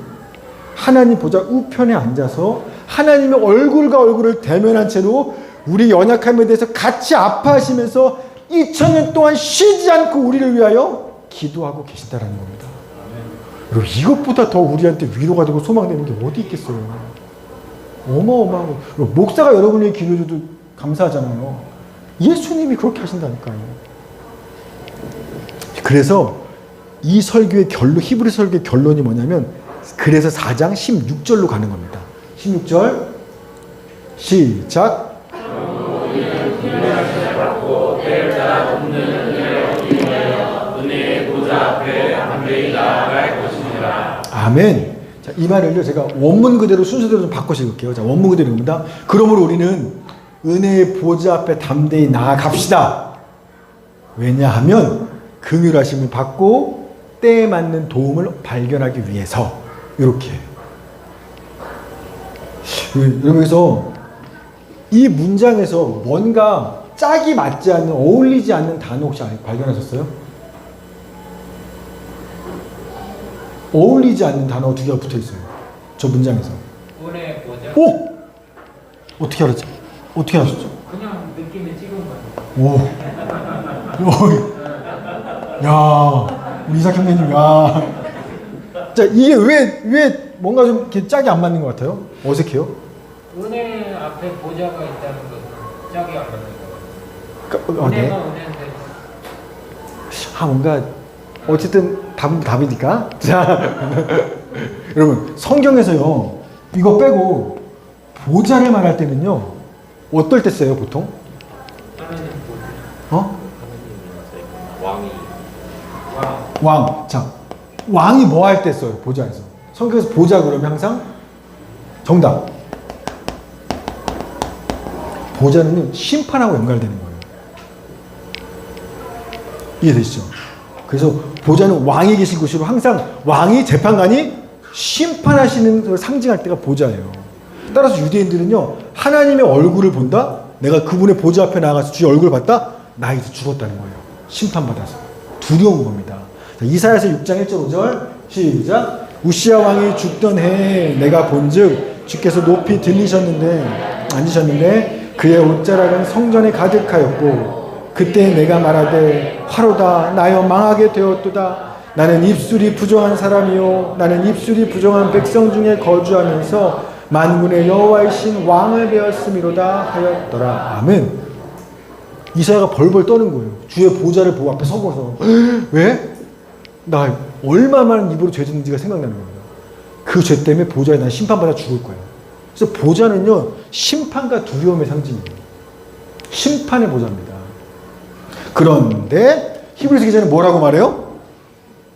하나님 보좌 우편에 앉아서 하나님의 얼굴과 얼굴을 대면한 채로 우리 연약함에 대해서 같이 아파하시면서 2000년 동안 쉬지 않고 우리를 위하여 기도하고 계신다는 겁니다. 여러분 이것보다 더 우리한테 위로가 되고 소망되는 게 어디 있겠어요. 어마어마하고 목사가 여러분의 기도해줘도 감사하잖아요. 예수님이 그렇게 하신다니까요. 그래서 이 설교의 결론, 히브리 설교의 결론이 뭐냐면 그래서 4장 16절로 가는 겁니다. 16절 시작. 아멘. 자, 이 말을요 제가 원문 그대로 순서대로 좀 바꿔서 읽을게요. 자, 원문 그대로입니다. 그러므로 우리는 은혜의 보좌 앞에 담대히 나아갑시다. 왜냐하면 긍휼하심을 받고 때에 맞는 도움을 발견하기 위해서 이렇게. 여기서 이 문장에서 뭔가 짝이 맞지 않는 어울리지 않는 단어 혹시 발견하셨어요? 어울리지 않는 단어가 두 개가 붙어 있어요. 저 문장에서. 은혜 보좌. 오! 어떻게 알았죠? 어떻게 아셨죠? 그냥 느낌에 찍은 거예요. 오. 야, 우리 이삭 형님, 야. 자, 이게 왜 뭔가 좀 이렇게 짝이 안 맞는 것 같아요? 어색해요? 은혜 앞에 보좌가 있다는 것은 짝이 안 맞는 거예요. 네. 은혜가 은혜인데 뭔가 어쨌든 답은 답이니까. 자, 여러분 성경에서요 이거 빼고 보좌를 말할 때는요 어떨 때 써요 보통? 하나님 보좌. 왕이 왕. 자, 왕이 뭐 할 때 써요 보좌에서? 성경에서 보좌 그러면 항상 정답. 보좌는 심판하고 연관되는 거예요. 이해되시죠? 그래서 보좌는 왕이 계신 곳으로 항상 왕이 재판관이 심판하시는 걸 상징할 때가 보좌예요. 따라서 유대인들은요 하나님의 얼굴을 본다? 내가 그분의 보좌 앞에 나가서 주의 얼굴을 봤다? 나 이제 죽었다는 거예요. 심판받아서. 두려운 겁니다. 자, 이사야서 6장 1절 5절 시작. 우시야 왕이 죽던 해에 내가 본즉 주께서 높이 앉으셨는데 그의 옷자락은 성전에 가득하였고 그때 내가 말하되 화로다 나여 망하게 되었도다. 나는 입술이 부정한 사람이요 나는 입술이 부정한 백성 중에 거주하면서 만군의 여호와이신 왕을 배웠음이로다 하였더라. 아멘. 이사야가 벌벌 떠는 거예요. 주의 보좌를 보고 앞에 서고서 왜? 나 얼마 많은 입으로 죄 짓는지가 생각나는 겁니다. 그 죄 때문에 보좌에 난 심판받아 죽을 거예요. 그래서 보좌는요 심판과 두려움의 상징이에요. 심판의 보좌입니다. 그런데 히브리서 기자는 뭐라고 말해요?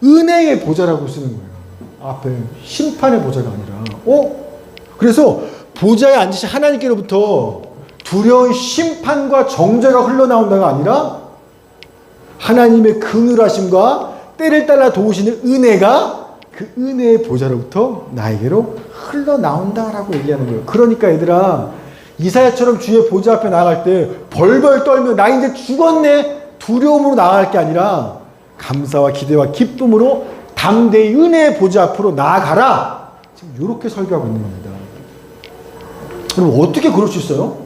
은혜의 보좌라고 쓰는 거예요. 앞에 심판의 보좌가 아니라. 그래서 보좌에 앉으신 하나님께로부터 두려운 심판과 정죄가 흘러나온다가 아니라 하나님의 긍휼하심과 때를 따라 도우시는 은혜가 그 은혜의 보좌로부터 나에게로 흘러나온다라고 얘기하는 거예요. 그러니까 얘들아 이사야처럼 주의 보좌 앞에 나아갈 때 벌벌 떨며 나 이제 죽었네 두려움으로 나아갈 게 아니라 감사와 기대와 기쁨으로 담대히 은혜의 보좌 앞으로 나아가라. 지금 이렇게 설교하고 있는 겁니다. 그럼 어떻게 그럴 수 있어요?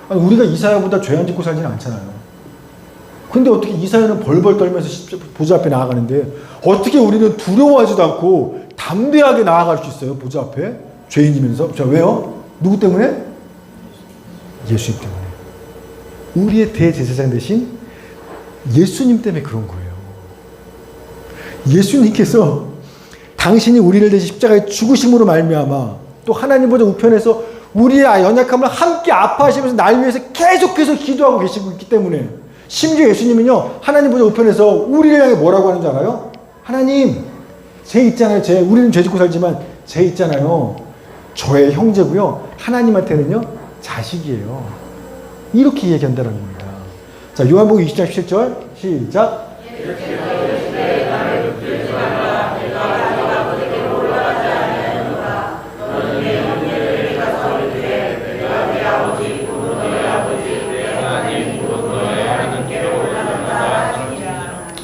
아니, 우리가 이사야보다 죄 안 짓고 살지는 않잖아요. 근데 어떻게 이사야는 벌벌 떨면서 보좌 앞에 나아가는데 어떻게 우리는 두려워하지도 않고 담대하게 나아갈 수 있어요? 보좌 앞에 죄인이면서. 자, 왜요? 누구 때문에? 예수님 때문에. 우리의 대제사장 대신 예수님 때문에 그런 거예요. 예수님께서 당신이 우리를 대신 십자가에 죽으심으로 말미암아 또 하나님보다 우편에서 우리의 연약함을 함께 아파하시면서 날 위해서 계속해서 기도하고 계시고 있기 때문에 심지어 예수님은요 하나님보다 우편에서 우리를 향해 뭐라고 하는 줄 알아요? 하나님 죄 있잖아요. 우리는 죄 짓고 살지만 죄 있잖아요. 저의 형제고요 하나님한테는요 자식이에요. 이렇게 얘기한다는 겁니다. 자, 요한복음 20장 17절 시작.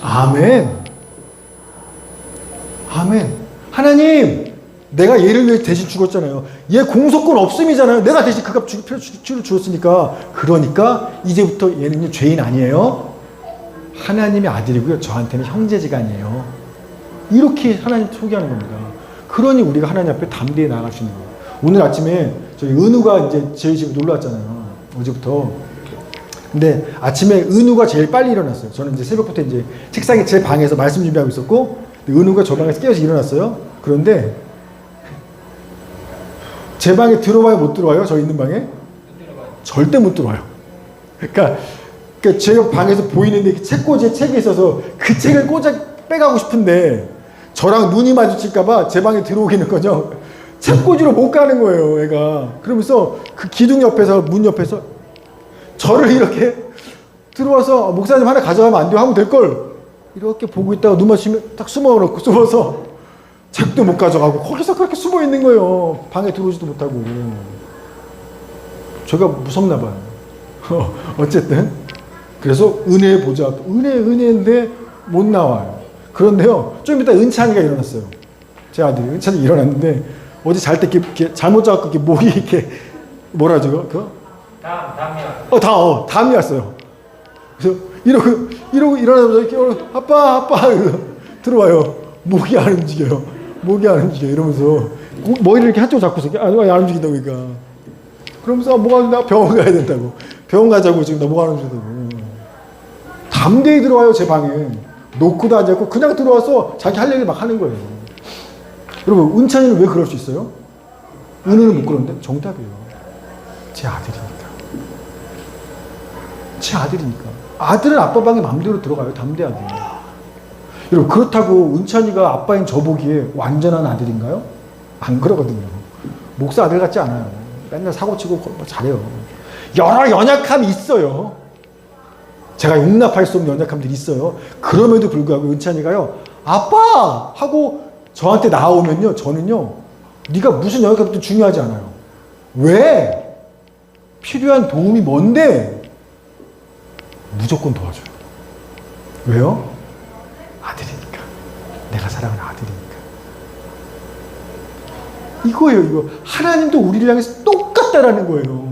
아멘. 아멘. 하나님, 내가 얘를 위해 대신 죽었잖아요. 얘 공소권 없음이잖아요. 내가 대신 그 값 치료 주었으니까. 그러니까 이제부터 얘는 죄인 아니에요. 하나님의 아들이고요. 저한테는 형제지간이에요. 이렇게 하나님 소개하는 겁니다. 그러니 우리가 하나님 앞에 담대히 나아갈 수 있는 거예요. 오늘 아침에 저희 은우가 이제 저희 집에 놀러 왔잖아요. 어제부터. 근데 아침에 은우가 제일 빨리 일어났어요. 저는 이제 새벽부터 이제 책상에 제 방에서 말씀 준비하고 있었고, 은우가 저 방에서 깨어서 일어났어요. 그런데 제 방에 들어와요, 못 들어와요? 저 있는 방에? 절대 못 들어와요. 그러니까 제 방에서 보이는데 책꽂이에 책이 있어서 그 책을 빼가고 싶은데 저랑 눈이 마주칠까봐 제 방에 들어오기는 거죠. 책꽂이로 못 가는 거예요, 얘가. 그러면서 그 기둥 옆에서, 문 옆에서 저를 이렇게 들어와서 목사님 하나 가져가면 안 돼요? 하면 될걸. 이렇게 보고 있다가 눈 마주치면 딱 숨어서 책도 못 가져가고 거기서 그렇게 숨어 있는 거예요. 방에 들어오지도 못하고. 제가 무섭나 봐요. 어쨌든 그래서 은혜의 보좌, 은혜인데 못 나와요. 그런데요, 좀 이따 은찬이가 일어났어요. 제 아들이 은찬이 일어났는데 어제 잘 때 이렇게 잘못 자고 이렇게 목이 이렇게 뭐라 하죠? 그거? 담이 왔어요. 그래서 이러고 일어나면서 이렇게 아빠 들어와요. 목이 안 움직여요. 목이 안 움직여 이러면서 머리를 이렇게 한쪽으로 잡고서 안 움직인다고 그러니까. 그러면서 뭐가 나 병원 가야 된다고. 병원 가자고 지금 나 뭐가 안 움직인다고. 담대히 들어와요 제 방에. 놓고도 앉았고 그냥 들어와서 자기 할 얘기를 막 하는 거예요. 여러분 은찬이는 왜 그럴 수 있어요? 은혜는 못 그러는데 정답이에요. 제 아들이니까. 제 아들이니까. 아들은 아빠 방에 마음대로 들어가요. 담대하게. 여러분 그렇다고 은찬이가 아빠인 저 보기에 완전한 아들인가요? 안 그러거든요. 목사 아들 같지 않아요. 맨날 사고치고 잘해요. 여러 연약함이 있어요. 제가 용납할 수 없는 연약함들이 있어요. 그럼에도 불구하고 은찬이가요. 아빠! 하고 저한테 나오면요. 저는요. 네가 무슨 연약함도 중요하지 않아요. 왜? 필요한 도움이 뭔데? 무조건 도와줘요. 왜요? 아들이니까. 내가 사랑하는 아들이니까. 이거예요. 이거. 하나님도 우리를 향해서 똑같다라는 거예요.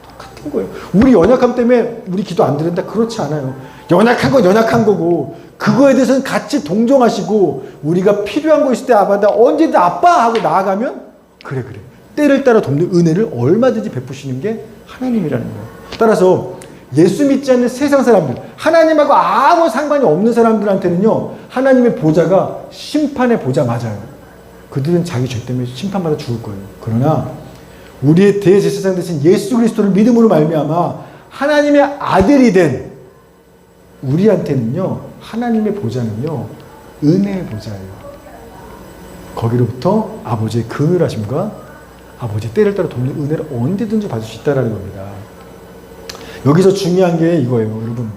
똑같은 거예요. 우리 연약함 때문에 우리 기도 안 들은다? 그렇지 않아요. 연약한 건 연약한 거고 그거에 대해서는 같이 동정하시고 우리가 필요한 거 있을 때 아빠 나 언제든 아빠 하고 나아가면 그래 때를 따라 돕는 은혜를 얼마든지 베푸시는 게 하나님이라는 거예요. 따라서 예수 믿지 않는 세상 사람들 하나님하고 아무 상관이 없는 사람들한테는요 하나님의 보좌가 심판의 보좌 맞아요. 그들은 자기 죄 때문에 심판받아 죽을 거예요. 그러나 우리의 대제사장 되신 예수 그리스도를 믿음으로 말미암아 하나님의 아들이 된 우리한테는요 하나님의 보좌는요 은혜의 보좌예요. 거기로부터 아버지의 긍휼하심과 아버지의 때를 따라 돕는 은혜를 언제든지 받을 수 있다는 겁니다. 여기서 중요한 게 이거예요. 여러분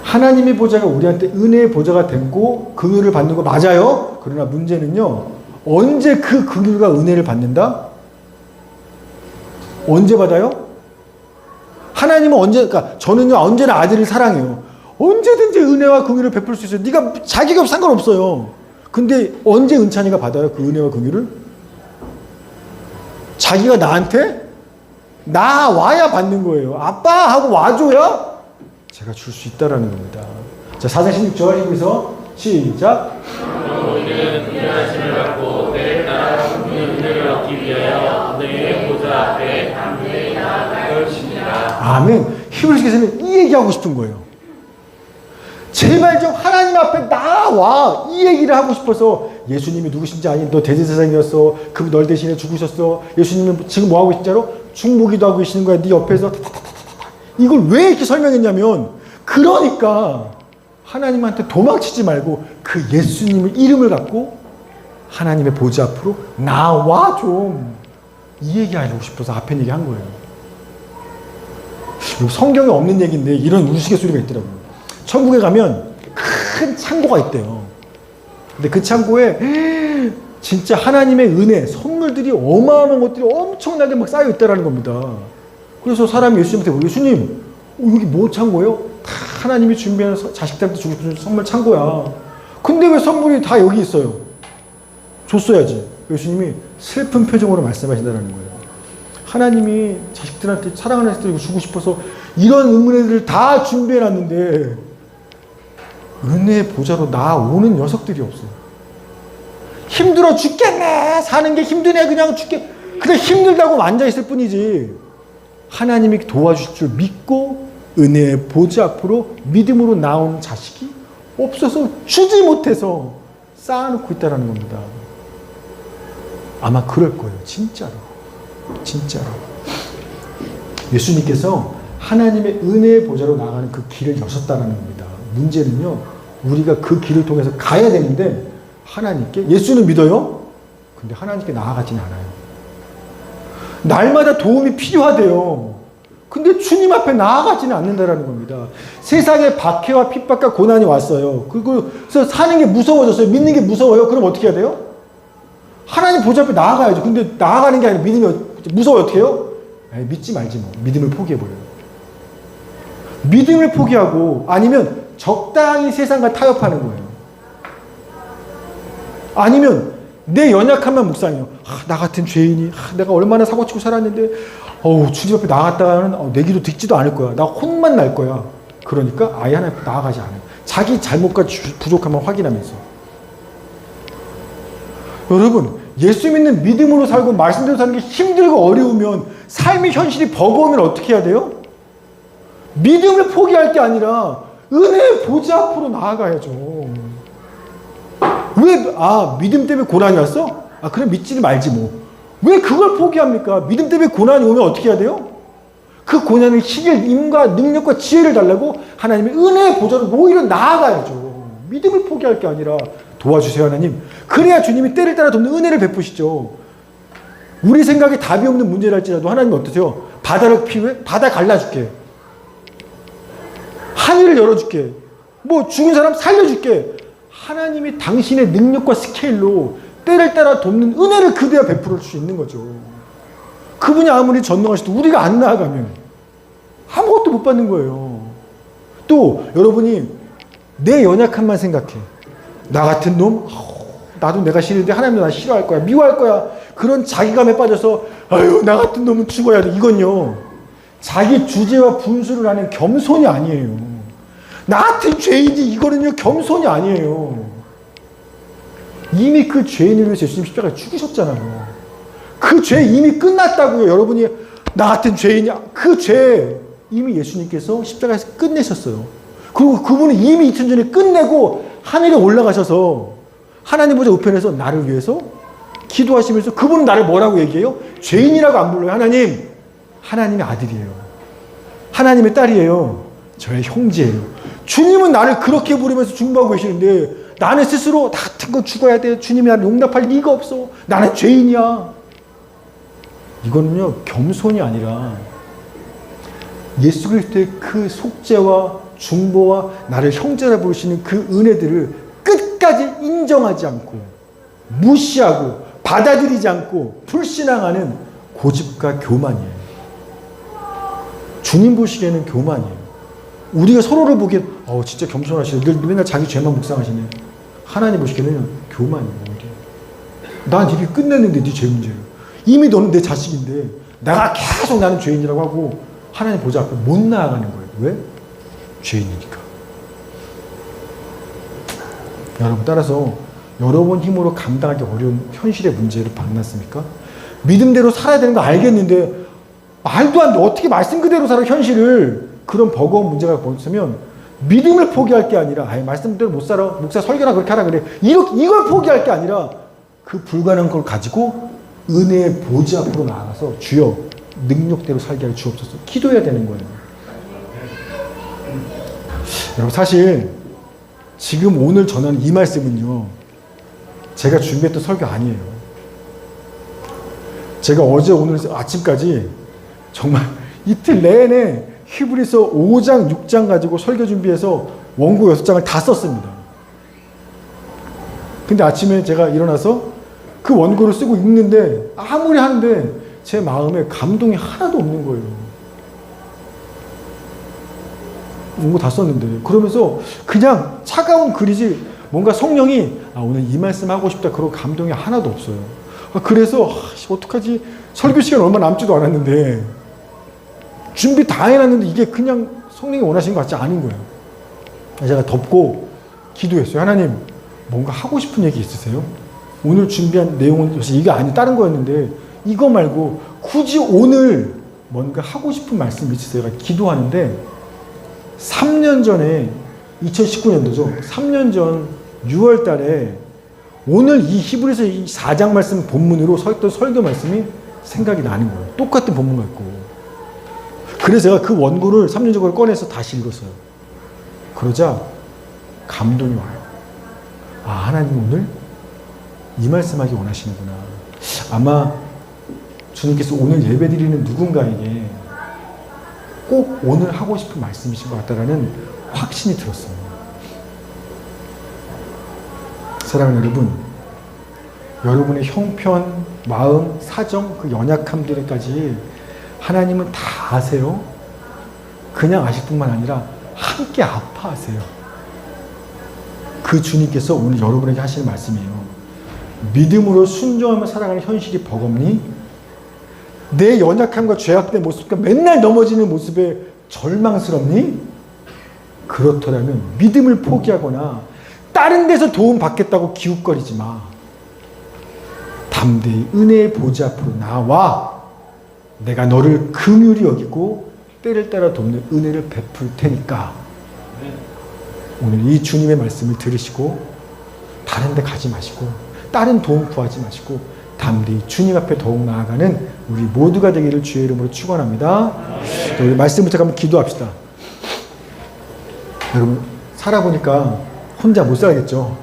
하나님의 보좌가 우리한테 은혜의 보좌가 되고 긍휼을 받는 거 맞아요. 그러나 문제는요 언제 그 긍휼과 은혜를 받는다? 언제 받아요? 하나님은 그러니까 저는요 언제나 아들을 사랑해요. 언제든지 은혜와 긍휼을 베풀 수 있어요. 네가 자기가 상관없어요. 근데 언제 은찬이가 받아요? 그 은혜와 긍휼을? 자기가 나한테 나와야 받는 거예요. 아빠 하고 와줘야 제가 줄 수 있다라는 겁니다. 자, 4장 16절 읽으면서 시작. 우리는 긍휼하심을 받고 때에 따라 은혜를 얻기 위하여 너희의 보좌 앞에 담대히 나아갈 것입니다. 아멘. 히브리서에서는 이 얘기하고 싶은 거예요. 제발 좀 하나님 앞에 나와 이 얘기를 하고 싶어서 예수님이 누구신지 아니 너 대제사장이었어. 그분 널 대신에 죽으셨어. 예수님은 지금 뭐 하고 계신지로 중보기도 하고 계시는 거야. 네 옆에서 이걸 왜 이렇게 설명했냐면 그러니까 하나님한테 도망치지 말고 그 예수님의 이름을 갖고 하나님의 보좌 앞으로 나와 좀 이 얘기하고 싶어서 앞에 얘기한 거예요. 성경에 없는 얘기인데 이런 우스갯소리가 있더라고요. 천국에 가면 큰 창고가 있대요. 근데 그 창고에 진짜 하나님의 은혜, 선물들이 어마어마한 것들이 엄청나게 막 쌓여 있다라는 겁니다. 그래서 사람이 예수님한테 예수님 여기 뭐 창고예요? 다 하나님이 준비한 자식들한테 주고 싶은 선물 창고야. 근데 왜 선물이 다 여기 있어요? 줬어야지. 예수님이 슬픈 표정으로 말씀하신다는 거예요. 하나님이 자식들한테 사랑하는 자식들 주고 싶어서 이런 은혜들을 다 준비해놨는데 은혜의 보좌로 나오는 녀석들이 없어요. 힘들어 죽겠네. 사는 게 힘드네. 그냥 그냥 힘들다고 앉아있을 뿐이지. 하나님이 도와주실 줄 믿고 은혜의 보좌 앞으로 믿음으로 나온 자식이 없어서 주지 못해서 쌓아놓고 있다는 겁니다. 아마 그럴 거예요. 진짜로. 예수님께서 하나님의 은혜의 보좌로 나가는 그 길을 여셨다는 겁니다. 문제는요. 우리가 그 길을 통해서 가야 되는데 하나님께 예수는 믿어요. 근데 하나님께 나아가지는 않아요. 날마다 도움이 필요하대요. 근데 주님 앞에 나아가지는 않는다라는 겁니다. 세상에 박해와 핍박과 고난이 왔어요. 그래서 사는 게 무서워졌어요. 믿는 게 무서워요. 그럼 어떻게 해야 돼요? 하나님 보좌 앞에 나아가야죠. 근데 나아가는 게 아니라 믿음이 무서워요. 어떻게 해요? 믿지 말지 뭐. 믿음을 포기해버려요. 믿음을 포기하고 아니면 적당히 세상과 타협하는 거예요. 아니면 내 연약함만 묵상해요. 나 같은 죄인이 내가 얼마나 사고치고 살았는데 주님 앞에 나갔다가는 내 기도 듣지도 않을 거야. 나 혼만 날 거야. 그러니까 아예 하나님 앞에 나아가지 않아요. 자기 잘못과 부족함만 확인하면서. 여러분, 예수 믿는 믿음으로 살고 말씀대로 사는 게 힘들고 어려우면, 삶의 현실이 버거우면 어떻게 해야 돼요? 믿음을 포기할 게 아니라 은혜의 보좌 앞으로 나아가야죠. 왜, 믿음 때문에 고난이 왔어? 그럼 믿지 말지 뭐. 왜 그걸 포기합니까? 믿음 때문에 고난이 오면 어떻게 해야 돼요? 그 고난을 이길 힘과 능력과 지혜를 달라고 하나님의 은혜의 보좌로 오히려 나아가야죠. 믿음을 포기할 게 아니라 도와주세요, 하나님. 그래야 주님이 때를 따라 돕는 은혜를 베푸시죠. 우리 생각에 답이 없는 문제랄지라도 하나님은 어떠세요? 바다를 필요해? 바다 갈라줄게. 하늘을 열어줄게. 뭐 죽은 사람 살려줄게. 하나님이 당신의 능력과 스케일로 때를 따라 돕는 은혜를 그대야 베풀어 줄 수 있는 거죠. 그분이 아무리 전능하셔도 우리가 안 나아가면 아무것도 못 받는 거예요. 또 여러분이 내 연약함만 생각해. 나 같은 놈? 나도 내가 싫은데 하나님도 나 싫어할 거야. 미워할 거야. 그런 자기감에 빠져서 나 같은 놈은 죽어야 돼. 이건요, 자기 주제와 분수를 하는 겸손이 아니에요. 나 같은 죄인이 이거는요, 겸손이 아니에요. 이미 그 죄인을 위해서 예수님 십자가에 죽으셨잖아요. 그 죄 이미 끝났다고요. 여러분이 나 같은 죄인이, 그 죄 이미 예수님께서 십자가에서 끝내셨어요. 그리고 그분은 이미 2000년 전에 끝내고 하늘에 올라가셔서 하나님 보좌 우편에서 나를 위해서 기도하시면서, 그분은 나를 뭐라고 얘기해요? 죄인이라고 안 불러요. 하나님의 아들이에요. 하나님의 딸이에요. 저의 형제예요. 주님은 나를 그렇게 부르면서 중보하고 계시는데, 나는 스스로 나 같은 거 죽어야 돼. 주님이 나를 용납할 리가 없어. 나는 죄인이야. 이거는요, 겸손이 아니라 예수 그리스도의 그 속죄와 중보와 나를 형제라 부르시는 그 은혜들을 끝까지 인정하지 않고 무시하고 받아들이지 않고 불신앙하는 고집과 교만이에요. 주님 보시기에는 교만이에요. 우리가 서로를 보기엔 진짜 겸손하시네. 늘 맨날 자기 죄만 묵상하시네. 하나님 보시기에는 교만이에요. 난 이렇게 끝냈는데 네 죄 문제예요. 이미 너는 내 자식인데 내가 계속 나는 죄인이라고 하고 하나님 보좌 앞에 못 나아가는 거예요. 왜? 죄인이니까. 여러분, 따라서 여러분 힘으로 감당하기 어려운 현실의 문제를 만났습니까? 믿음대로 살아야 되는 거 알겠는데 말도 안 돼. 어떻게 말씀 그대로 살아 현실을. 그런 버거운 문제가 벌어지면 믿음을 포기할 게 아니라 말씀대로 못 살아. 목사 설교나 그렇게 하라 그래. 이걸 포기할 게 아니라 그 불가능한 걸 가지고 은혜의 보좌 앞으로 나아가서 주여 능력대로 살게 하여 주옵소서 기도해야 되는 거예요. 여러분, 사실 지금 오늘 전하는 이 말씀은요, 제가 준비했던 설교 아니에요. 제가 어제 오늘 아침까지 정말 이틀 내내 히브리서 5장 6장 가지고 설교 준비해서 원고 6장을 다 썼습니다. 근데 아침에 제가 일어나서 그 원고를 쓰고 읽는데 아무리 하는데 제 마음에 감동이 하나도 없는 거예요. 원고 다 썼는데. 그러면서 그냥 차가운 글이지 뭔가 성령이 오늘 이 말씀 하고 싶다 그런 감동이 하나도 없어요. 그래서 어떡하지? 설교 시간 얼마 남지도 않았는데 준비 다 해놨는데 이게 그냥 성령이 원하시는 것 같지 않은 거예요. 제가 덮고 기도했어요. 하나님, 뭔가 하고 싶은 얘기 있으세요? 오늘 준비한 내용은 이게 아니 다른 거였는데 이거 말고 굳이 오늘 뭔가 하고 싶은 말씀 있으세요? 제가 기도하는데 3년 전에 2019년도죠. 3년 전 6월 달에 오늘 이 히브리서 4장 말씀 본문으로 썼던 설교 말씀이 생각이 나는 거예요. 똑같은 본문 같고. 그래서 제가 그 원고를 3년 전에 꺼내서 다시 읽었어요. 그러자 감동이 와요. 하나님 오늘 이 말씀하기 원하시는구나. 아마 주님께서 오늘 예배드리는 누군가에게 꼭 오늘 하고 싶은 말씀이신 것 같다라는 확신이 들었어요. 사랑하는 여러분, 여러분의 형편, 마음, 사정, 그 연약함들까지 하나님은 다 아세요. 그냥 아실 뿐만 아니라 함께 아파하세요. 그 주님께서 오늘 여러분에게 하시는 말씀이에요. 믿음으로 순종하며 살아가는 현실이 버겁니? 내 연약함과 죄악된 모습과 맨날 넘어지는 모습에 절망스럽니? 그렇더라면 믿음을 포기하거나 다른 데서 도움 받겠다고 기웃거리지 마. 담대히 은혜의 보좌 앞으로 나와 내가 너를 긍휼히 여기고 때를 따라 돕는 은혜를 베풀 테니까 오늘 이 주님의 말씀을 들으시고 다른 데 가지 마시고 다른 도움 구하지 마시고 담대히 주님 앞에 더욱 나아가는 우리 모두가 되기를 주의 이름으로 축원합니다. 우리 말씀 부터 한번 기도합시다. 여러분 살아보니까 혼자 못 살겠죠.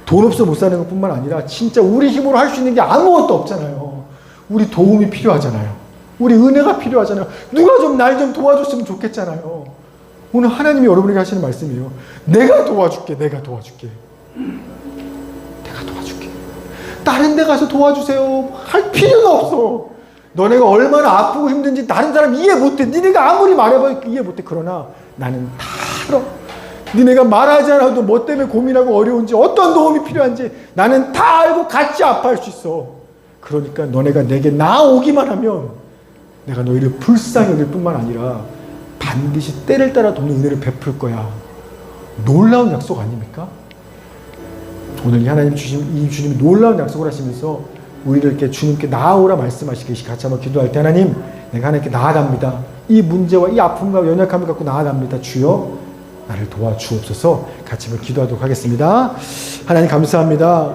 돈 없어 못 사는 것뿐만 아니라 진짜 우리 힘으로 할 수 있는 게 아무것도 없잖아요. 우리 도움이 필요하잖아요. 우리 은혜가 필요하잖아요. 누가 좀 날 좀 도와줬으면 좋겠잖아요. 오늘 하나님이 여러분에게 하시는 말씀이에요. 내가 도와줄게. 내가 도와줄게. 내가 도와줄게. 다른 데 가서 도와주세요. 할 필요가 없어. 너네가 얼마나 아프고 힘든지 다른 사람 이해 못해. 니네가 아무리 말해봐도 이해 못해. 그러나 나는 다 알아. 니네가 말하지 않아도 뭐 때문에 고민하고 어려운지 어떤 도움이 필요한지 나는 다 알고 같이 아파할 수 있어. 그러니까 너네가 내게 나오기만 하면 내가 너희를 불쌍히 여길 뿐만 아니라 반드시 때를 따라 돕는 은혜를 베풀 거야. 놀라운 약속 아닙니까? 오늘 이 하나님 이 주님이 놀라운 약속을 하시면서 우리를 이렇게 주님께 나아오라 말씀하시듯이 같이 한번 기도할 때 하나님 내가 하나님께 나아갑니다. 이 문제와 이 아픔과 연약함을 갖고 나아갑니다. 주여 나를 도와주옵소서. 같이 한번 기도하도록 하겠습니다. 하나님 감사합니다.